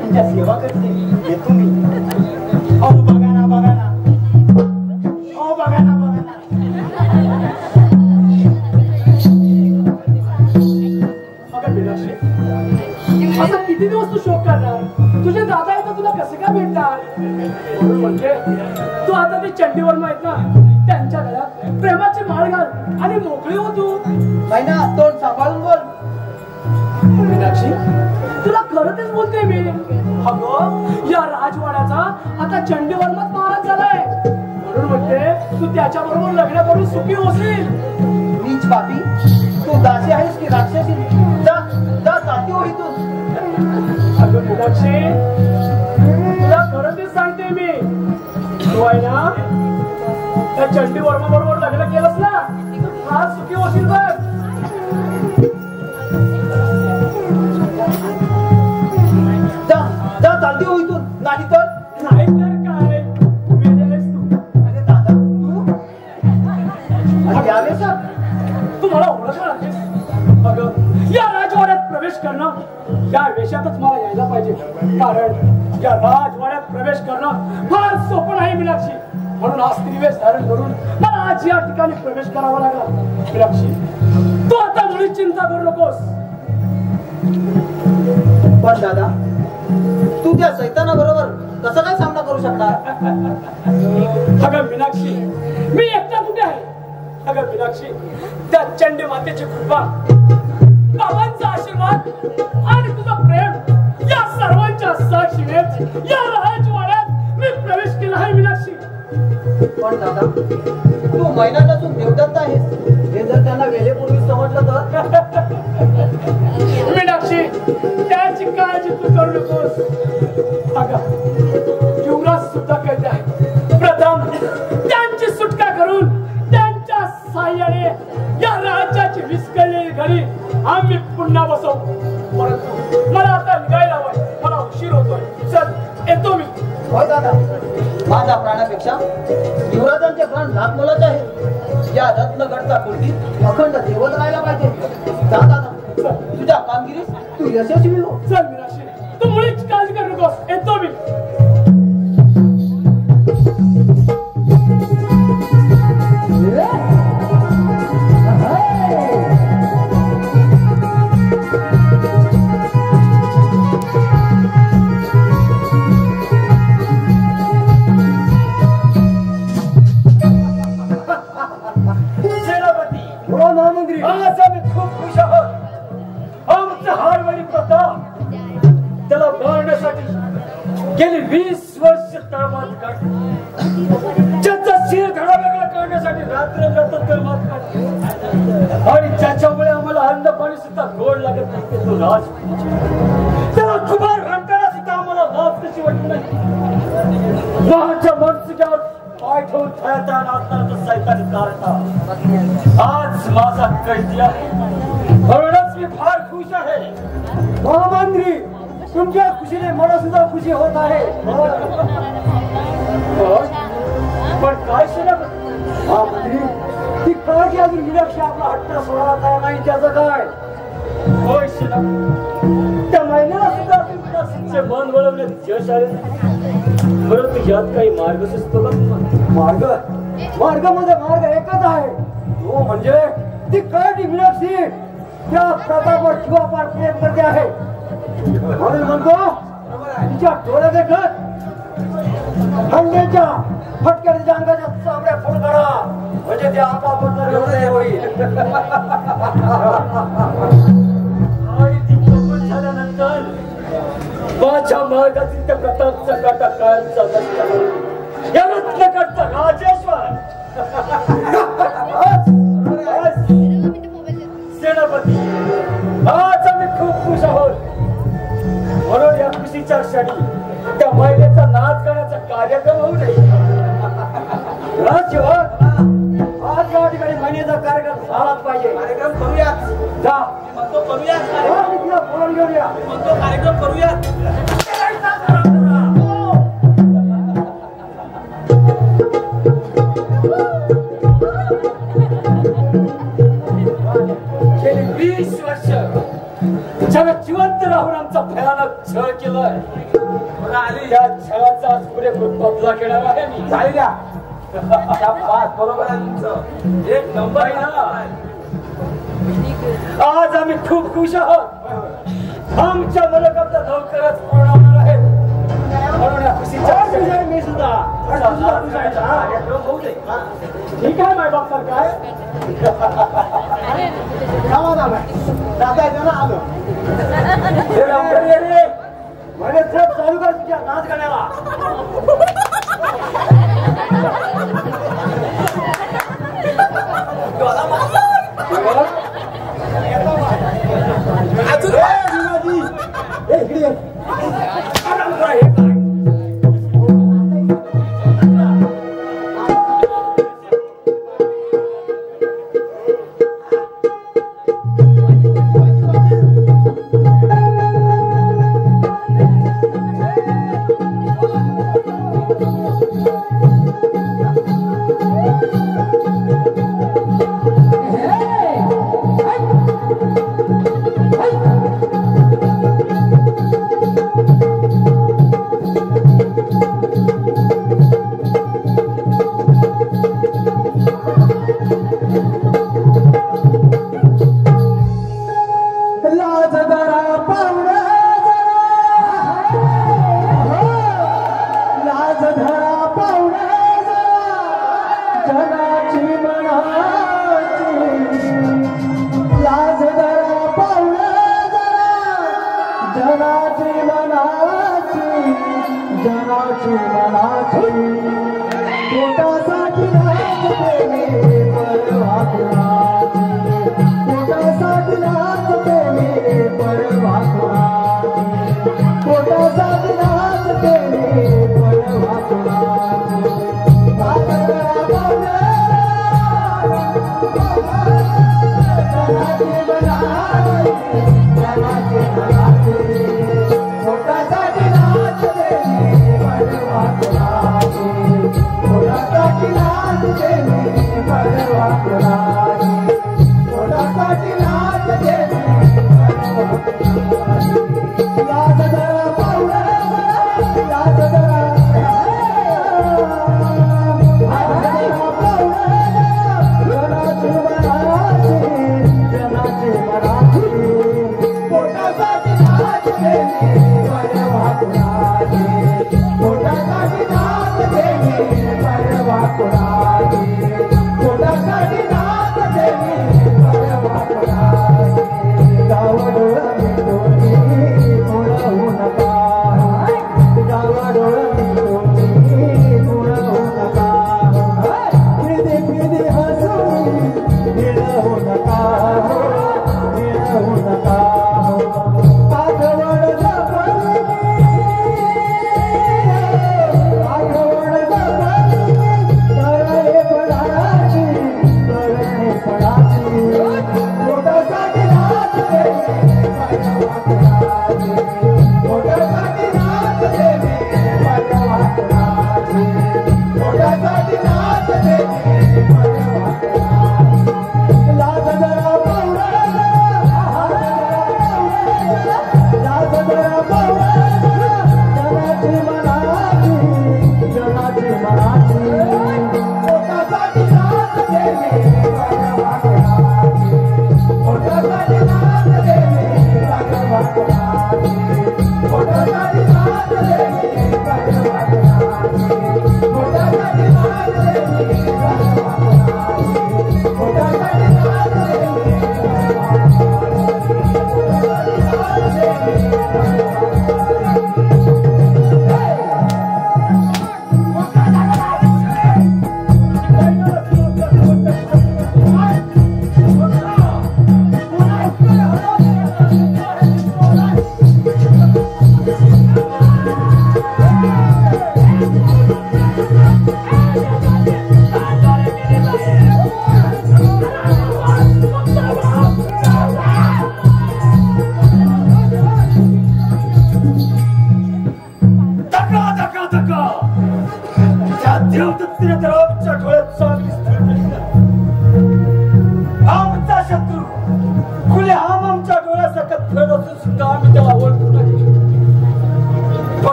तुमच्या सेवा करते, येतो मी. अहो बघा ना, बघा ना, अहो बघा ना, बघा ना. अगं मीनाक्षी, आता किती दिवस तू शोक करणार? तुझे दादा आहेत तुला कसे काय भेटणार? म्हणून म्हणजे तू आता ते चंडीवर्मा आहेत ना, त्यांच्या घरात प्रेमाची माळ घाल आणि मोकळी हो तू. महिना तोंड सांभाळून बोल. मीनाक्षी, तुला खरं तेच बोलते मी. अगं, या राजवाड्याचा आता चंडीवर्माच महाराज झालाय. म्हणून म्हणते तू त्याच्या बरोबर लग्न करून सुखी होशील. नीच पापी, तू दासी आहेस की राक्षसी? जा जा, जाती हो इथून. अगं मीनाक्षी, तुला खरं तेच सांगते मी. तू आहे ना त्या चंडीवर्मा बरोबर लग्न केलंस ना, तर फार सुखी होशील बघ. जा जा, चालती हो इथून. नाही तर नाही तर काय, वेळ आहेस तू. अरे दादा, तू यावेळेस तू मला ओळखलं नाहीस. अगं, या राजवाड्यात प्रवेश करणं या वेशातच मला यायला पाहिजे, कारण या राजवाड्यात प्रवेश करणं फार सोपं नाही मीनाक्षी. म्हणून हा स्त्रीवेश धारण करून मला आज या ठिकाणी प्रवेश करावा लागला. मीनाक्षी, तू आता मुळी चिंता करू नकोस. पण दादा, तू त्या सैतानाबरोबर कसं काय सामना करू शकणार? अगं मीनाक्षी, मी एकटा कुठे आहे? अगं मीनाक्षी, त्या चंडी मातेची कृपा, बाबांचा आशीर्वाद आणि तुझं प्रेम या सर्वांच्या साक्षीनेच या राजवाड्यात मी प्रवेश केला आहे मीनाक्षी. पण दादा, तू महिना नसून देवदत्त आहेस, हे जर त्यांना वेळेपूर्वी समजलं तर? मीनाक्षी, त्याची काळजी तू करू नकोस. अगं, युवराज सुद्धा कैद आहे. प्रथम त्यांची सुटका करून त्यांच्या साह्याने नावाने या राज्याची विस्कळलेली घडी आम्ही पुन्हा बसवू. परंतु मला आता निघायला हवंय, मला उशीर होतोय. चल येतो मी. हो दादा, माझ्या प्राणापेक्षा युवराजांचे प्राण लाख मोलाचे आहे. या रत्नगडचा कुर्ती अखंड देवत राहायला पाहिजे. जा दादा, तुझ्या कामगिरीस तू यशस्वी हो. चल मिराशी, तू मुळीच काळजी करू नकोस. येतो मी. आज आम्ही खूप खुश आहोत. आमचा हारवाडी प्रताप त्याला मारण्यासाठी गेली 20 वर्ष तळमळ काढली. ज्याचा शिर धडा वेगळा करण्यासाठी रात्र तळमळ काढली. आणि ज्याच्यामुळे आम्हाला अन्न पाणी सुद्धा गोड लागत नाही तो राज. त्याला कुमार घंटाला सुद्धा आम्हाला लाभ कशी वाटली नाही. माझ्या मनसुक्यावर पाय ठेवून खेळता नाचता सैतानी कारता आज माझा कैदी आहे. म्हणूनच मी फार खुश आहे. महामंत्री, तुमच्या खुशीने मला सुद्धा खुशी होत आहे. पण काय सेनापती? महामंत्री, ती काळजी अजून मीनाक्षी आपला हट्ट सोडवता नाही त्याचं काय? होय सेनापती, त्या महिन्याला सुद्धा मीनाक्षीचे मन वळवण्यात यश आले नाही. परंतु यात काही मार्ग सुचतो का? मार्ग मध्ये मार्ग एकच आहे, तो म्हणजे ती काळजी मीनाक्षी त्या प्रतापवर जीवापाड प्रेम करते आहे. म्हणून म्हणतो, तिच्या डोळ्या देखत हंड्याच्या फटक्यात तिच्या अंगाच्या चामड्या फुल करा, म्हणजे ते आपापच हृदय होईल. आणि ती कबूल झाल्यानंतर माझ्या मार्गातील त्या प्रतापचा काटा कायमचा नष्ट या रत्नगडचा राजेश्वर. सेनापती, आज आम्ही खूप खुश आहोत. म्हणून या खुशीच्या क्षणी त्या महिलेचा नाच करण्याचा कार्यक्रम होऊ नये. राजसेवक, आज या ठिकाणी महिन्याचा कार्यक्रम झालाच पाहिजे. कार्यक्रम करूयात. जा, म्हणतो करूयात. मी तिला बोलावून घेऊन या. म्हणतो कार्यक्रम करूयात. गेली 20 वर्ष जगात जिवंत राहून आमचा भयानक छळ केलाय. त्या छळाचा आज पुरेपूर बदला घेणार आहे मी. झाली द्या. बरोबर आहे तुमचं. एक नंबर आहे ना. आज आम्ही खूप खुश आहोत. आमच्या मुलाखत लवकरच पूर्ण होणार आहे. म्हणून या खुशीच्या क्षणी मी सुद्धा कार्यक्रम होऊ दे. ठीक आहे मायबाप सरकार. दादा येतो ना आलो. हे लवकर ये रे. म्हणजे ट्रक चालू कर तुझ्या नाच गाण्याला. Oh,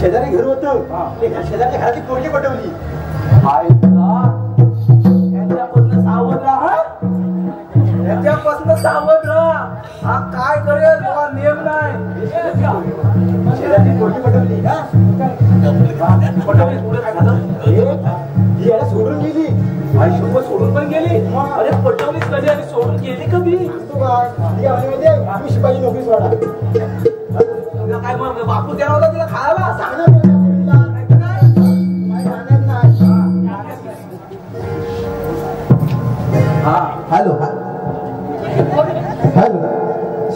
शेजारी घर होतं शेजारच्या घरातली पोरगी पटवली याच्यापासून सावध राहा. हा काय करेल हा नियम नाही. शेजारची पोरगी पटवली पटवली पुढे काय झालं? ही याला सोडून गेली. आई सोबत सोडून पण गेली. अरे पटवलीच कधी आणि सोडून गेली कधी? शिपाई नोकरी सोडा. काय मग बापू देणार होता तिला खायला? सांगणार हॅलो हॅलो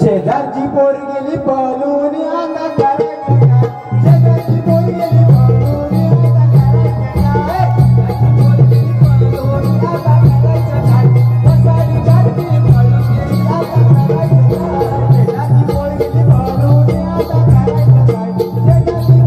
शेजारची पोर गेली पळून आता करायचं काय? शेजारची पोर गेली पळून आता करायचं काय? बसारी जाती पळून गेली आता करायचं काय? शेजारची पोर गेली पळून आता करायचं काय? शेजारची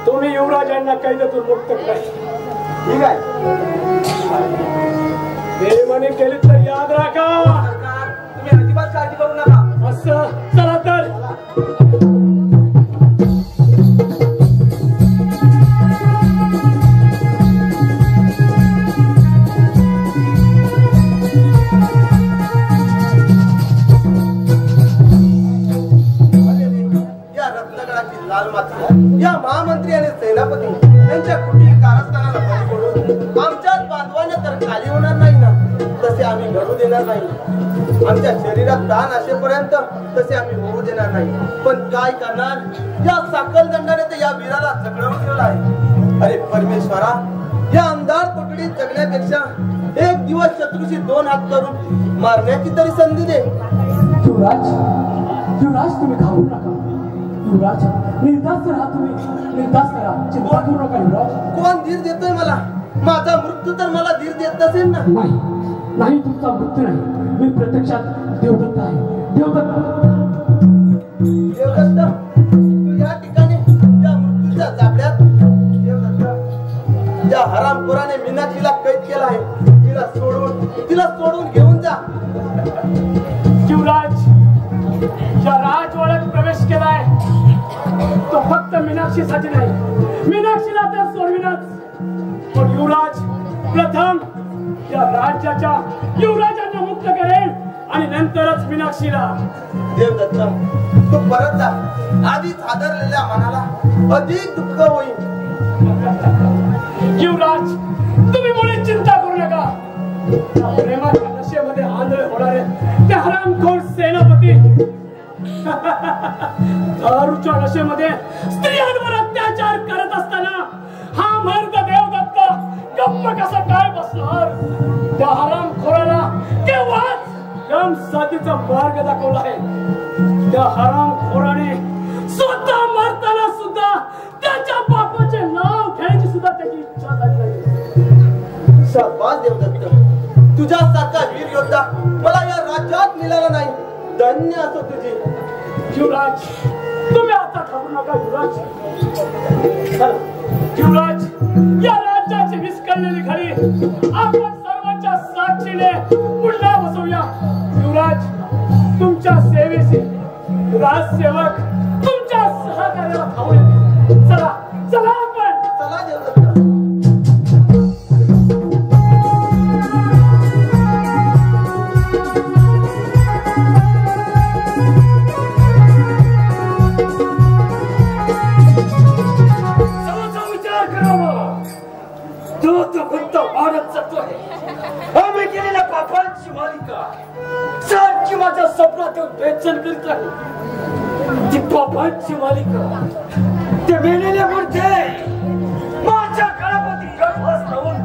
तुम्ही युवराजांना कैदेतून मुक्त करा. ठीक आहे. बेईमानी केली तर याद राखा. तुम्ही अजिबात काळजी करू नका. असं चला तर या महामंत्री आणि सेनापती यांच्या कुठेही कारस्थानाला बळी पडून आमच्याच बांधवांना तर खाली होणार नाही ना, तसे आम्ही घडू देणार नाही. आमच्या शरीरात प्राण असेपर्यंत तसे आम्ही होऊ देणार नाही. पण काय करणार, या साखल दंडाने तर या वीराला जगडवून ठेवलं आहे. अरे परमेश्वरा, या आमदार कोठडीत जगण्यापेक्षा एक दिवस शत्रूशी दोन हात करून मारण्याची तरी संधी दे. युवराज तुम्ही घाबरू नका. युवराज निर्धास्त राहा, तुम्ही निर्धास्त राहा, चिंता करू नका. युवराज कोण धीर देतोय मला? माझा मृत्यू तर मला धीर देत नसेल ना? नाही तुमचा मृत्यू नाही, मी प्रत्यक्षात देवदत्त आहे. देवदत्त तू या ठिकाणी त्या मृत्यूच्या जाबड्यात देवदत्त, त्या हरामखोराने मीनाक्षीला कैद केला आहे. तिला सोडून घेऊन जा. युवराज या राजवाड्यात प्रवेश केलाय तो फक्त मीनाक्षीसाठी नाही, मीनाक्षीला तर सोडविनाच. पण युवराज प्रथम या राज्याच्या युवराजांना मुक्त करेल आणि नंतरच मीनाक्षीला. देवदत्त तू परत जा. आधीच हादरलेल्या मनाला अधिक दुःख होईल. युवराज तुम्ही मुळे चिंता करू नका. प्रेमाच्या नशेमध्ये आंधळे होणारे ते हरामखोर सेनापती दारूच्या नशेमध्ये स्त्रियांवर अत्याचार करत असताना हा मर्द देवदत्त गप्प कसा काय बसणार? त्या हरामखोराला केव्हाच यमसाधीचा मार्ग दाखवला आहे. त्या हरामखोराने स्वतः मरताना सुद्धा त्याच्या बापाचे नाव घ्यायची सुद्धा त्याची इच्छा झाली नाही. शाबास देवदत्त, तुझ्यासारखा वीर योद्धा मला या राज्यात मिळाला नाही. धन्य असो तुझी. युवराज तुम्ही आता घाबरू नका. युवराज या राज्याची विस्कळलेली घडी आपण सर्वांच्या साक्षीने पुन्हा बसवूया. युवराज तुमच्या सेवेशी राजसेवक तुमच्या सहकार्याला धावून चला चला आपण. चला देवदत्त. आम्ही केलेल्या पापांची मालिका सारखी माझ्या स्वप्नात वेचन करीत आहे. ती पापांची मालिका ते मेलेले मूर्ते माझ्या गळामध्ये गर्भास लावून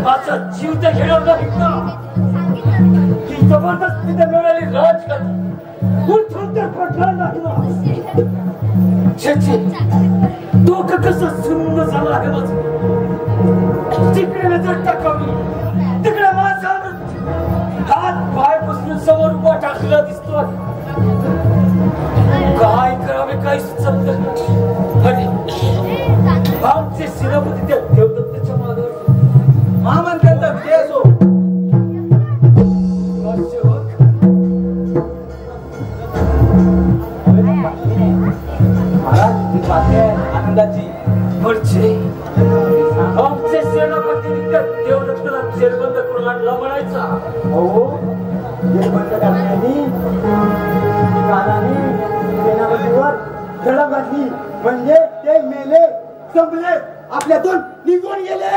माझा जीव ते घेणार नाही. ही जबरदस्तीने मिळालेली राजकारण उठून तर पडणार नाही ना. डोकं कसं सुन्न झालं आहे माझं. तिकडे नजर टाकावी तिकडे माझा हात पाय बसून समोर उभा टाकला दिसतो. काय करावे काही सुचत नाही. आमचे सेनापती त्या देवदत्ताच्या मागावर महामंत्र्यांचा विजय असो. आनंदाची आमचे सेनापती देवदत्ताला जेरबंद करून आणला म्हणायचा. हो जेरबंद करण्यानी कानाने सेनापतीवर झडप घातली म्हणजे ते मेले, संपले, आपल्यातून निघून गेले.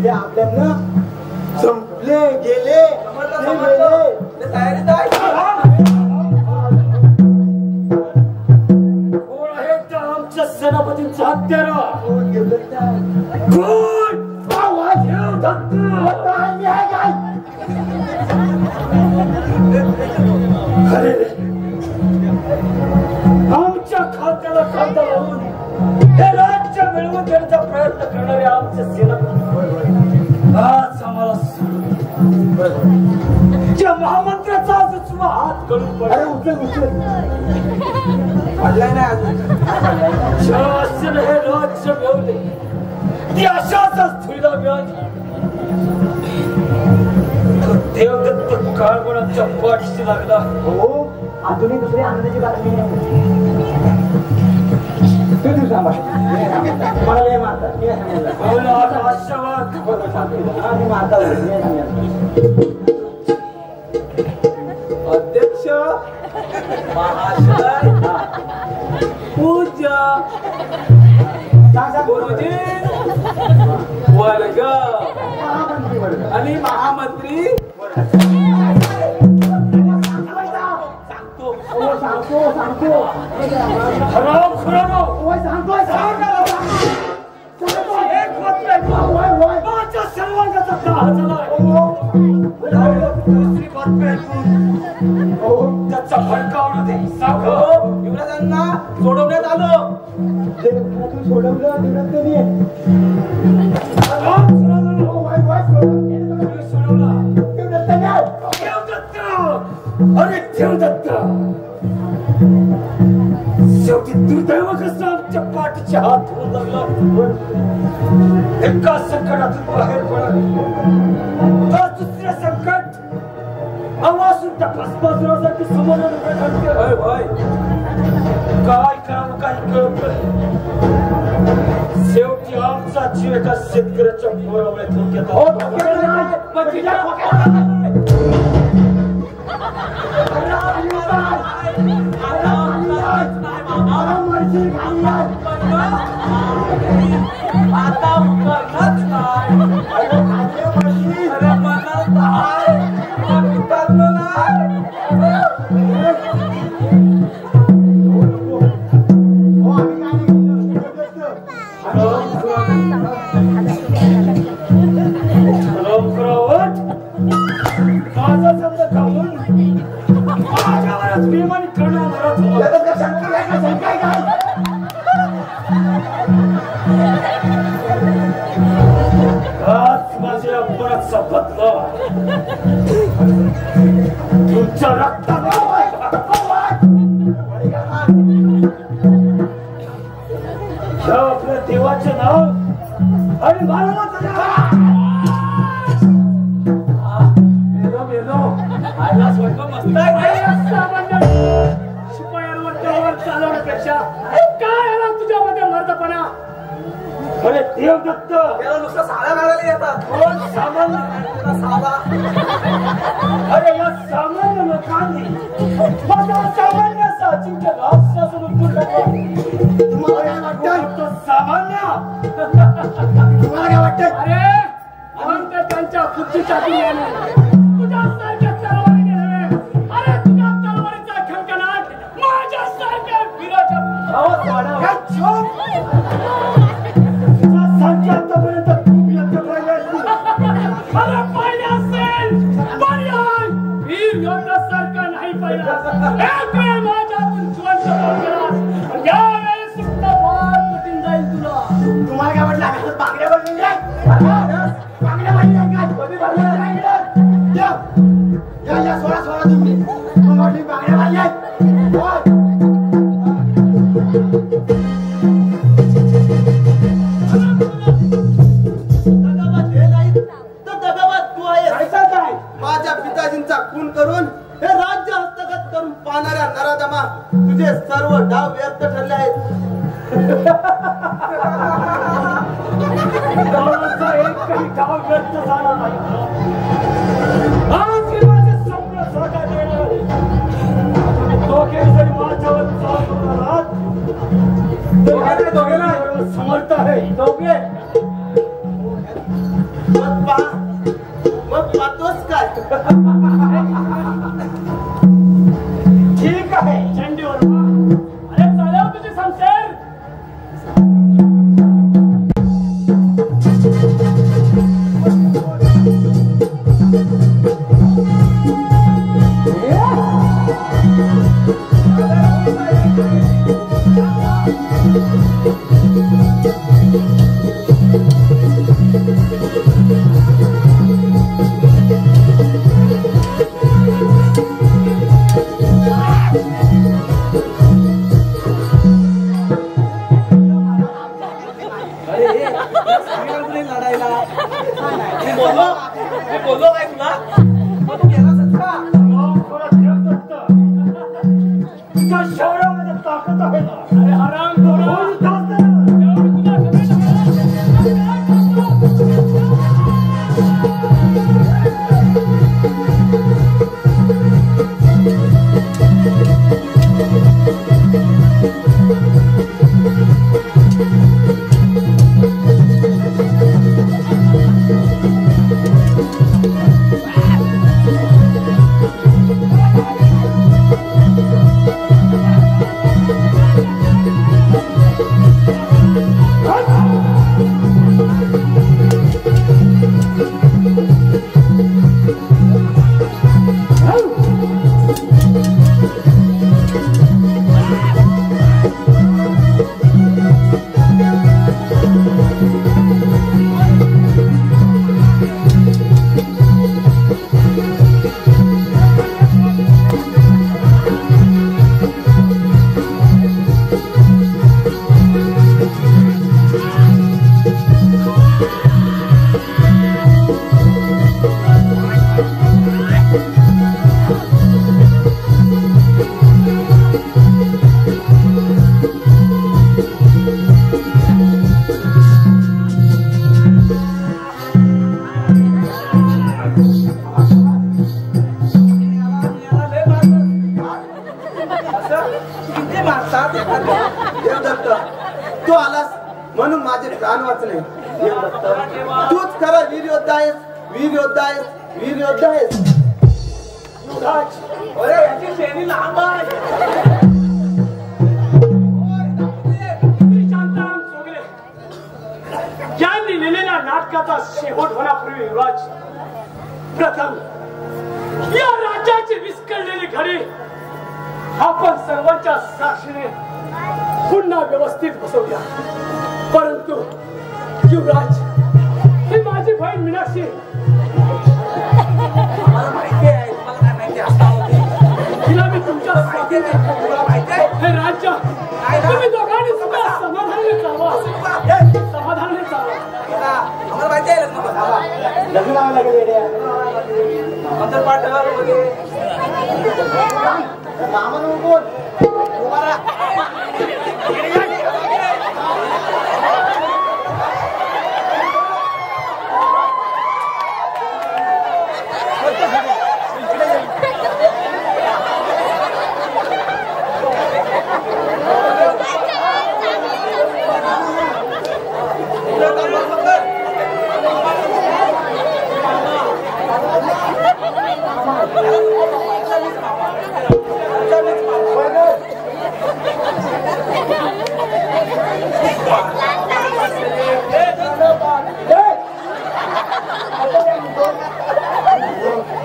ते आपल्यातनं संपले गेले. तयारीत आहे. आमच्या सेनापतींचा हत्यारा कोण? अरे आमच्या खात्याला खाता लावून हे राज्य मिळवून देण्याचा प्रयत्न करणारे आमचे सेनापती आज आम्हाला त्या महामंत्र्याचा सुद्धा हात करून पडलाय नाही अजून. हे राज्य मिळवले ती अशाच स्त्रीला मिळाली. देवदत्त काळगुणाच्या पाठीशी लागला. हो अजूनही दुसरी आनंदाची बातमी आहे. मला लय मारतात. अध्यक्ष महाशय पूज्य गुरुजी वर्ग आणि महामंत्री सांगतो माझ्या सर्वांगाचा दुसरी बातमी ऐकून त्याचा भडकावलं ते सांग. युवराजांना सोडवण्यात आलं. सोडवलं अरे देवदत्त, शेवटी दुर्दैव कसं आमच्या पाठीच्या हात होऊन लागला. एका संकटातून बाहेर पडा, दुसऱ्या संकट आवासून त्या भस्मासुरासाठी समोर काय करावं काही कळत नाही. शेवटी आमचा जीव एका शेतकऱ्याच्या पोरामुळे धोक्यात तुमच्या रक्तात आपल्या देवाचे नाव आणि मानवाचं नाव शिपायांवर चालवण्यापेक्षा काय आला तुझ्यामध्ये मर्दपणा. अरे देवदत्त, त्याला नुसतं साला घालायला येतात. कोण सामान्य साला. अरे या सामान्य लोकांनी माझा सामान्य साचिंच्या राष्ट्राचं उत्तर टाकलं. तुम्हाला काय वाटतं? तो सामान्य तुम्हाला काय वाटतं? अरे म्हणून ते त्यांच्या बुद्धीच्या दुनियेने तुझ्यासारख्या तलवारीने नव्हे, अरे तुझ्या तलवारीचा खणखणाट माझ्यासारख्या वीराच्या भावात वाढावा. सांगते आतापर्यंत खूप योग्य पाहिजे असतील. अरे पाहिजे असेल पर्याय वीर योद्धासारखा नाही पाहिला. एक वेळ माझ्यातून जिवंत होऊन गेलास, यावेळेस सुद्धा फार कठीण जाईल तुला. तुम्हाला काय वाटलं? आम्ही बांगड्या बनवून जाय. बांगड्या बनवून काय? कधी बनवून सांगितलं? या सोडा तुम्ही. मग वाटली बांगड्या बांधल्या. माझ्या पिताजींचा खून करून हे राज्य हस्तगत करून पाहणाऱ्या नराधमा, तुझे सर्व डाव व्यर्थ ठरले आहेत. एकही डाव व्यर्थ झाला नाही. आज मी माझे स्वप्न साकार करणार आहे. दोघे जरी माझ्यावर चालवणार आहात, दोघेला समर्थ आहे. दोघे मग पाहतोस काय? ठीक आहे. चंडीवर अरे चालव तुझी संशय. बोललो काय तुला? मग तू गेलास का? तुझ्या शहरामध्ये ताकद आहे ना. अरे हराम खोरा. माझे प्राण वाचले. तूच खरा वीर योद्धा आहेस, वीर योद्धा आहेस, वीर योद्धा आहेस. युवराज, अरे याची शेणी लांब आहे. तुम्ही शांताराम चोगले या लिहिलेल्या नाटकाचा शेवट होण्यापूर्वी युवराज, प्रथम या राज्याची विस्कळलेली घडी आपण सर्वांच्या साक्षीने पुन्हा व्यवस्थित बसवूया. परंतु युवराज, ही माझी बहीण मीनाक्षी, मला माहिती आहे. तुम्हाला काय माहिती असतं? तिला मी तुमच्या हे राज्य तुम्ही दोघांनी सुद्धा समाधानाने चालवा, समाधानाने चालवा. आम्हाला माहिती आहे. लग्न लावायला लागेल. मंत्र पाठवा वगैरे मामा कोण तुम्हाला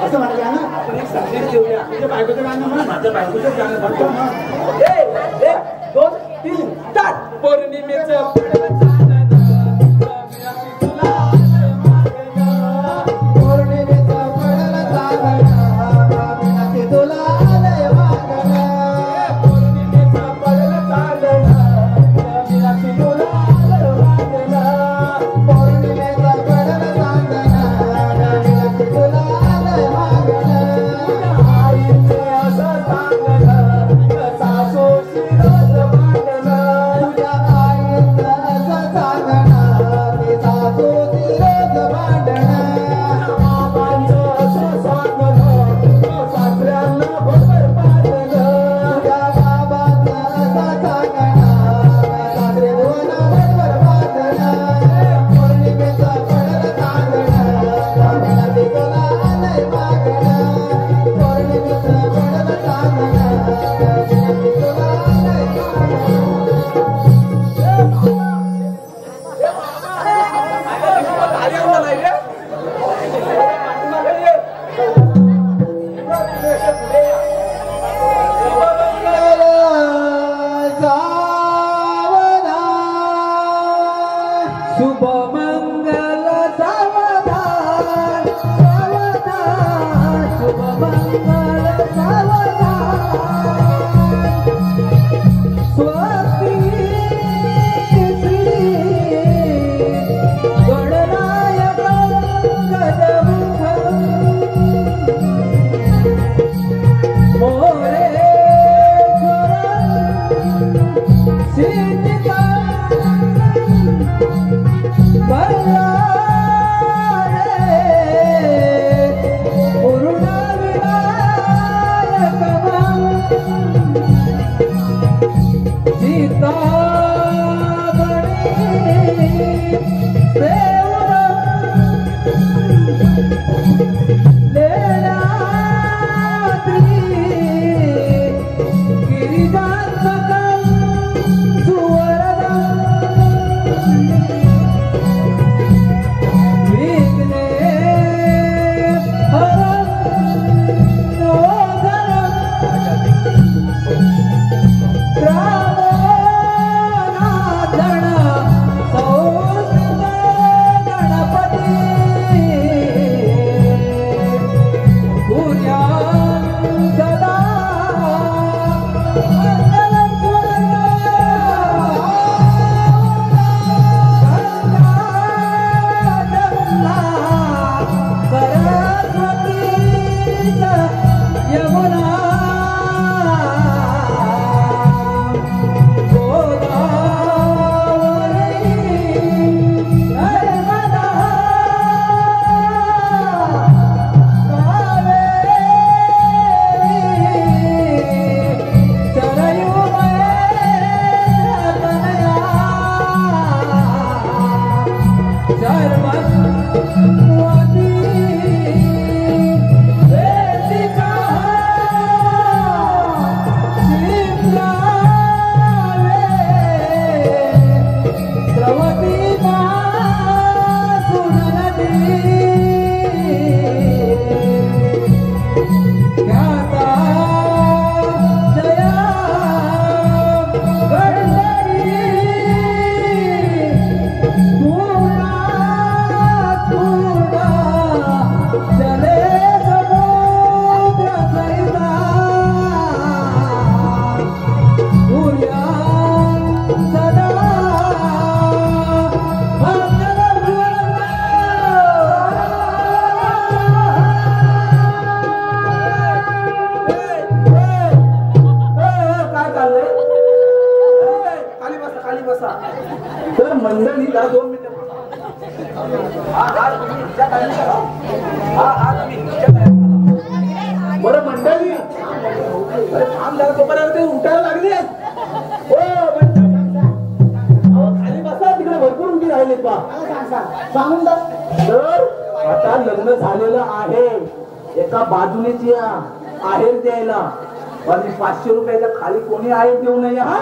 असं म्हणूया ना, आपण एक संदेश देऊया. तुझ्या बायकोचं गाणं म्हण, माझ्या बायकोचं गाणं म्हणतो ना. 1 2 3 स्टार्ट. पौर्णिमेचं तुझ्या आई बरं मंडळी, अरे थांब जरा, तोपर्यंत ते उठायला लागले. खाली बसा, तिकडे भरपूर उभी राहिलेत बा. सांगून जा. तर आता लग्न झालेलं आहे, एका बाजूनेच या आहेर द्यायला, पण 500 रुपयाच्या खाली कोणी आहेर देऊ नये. हा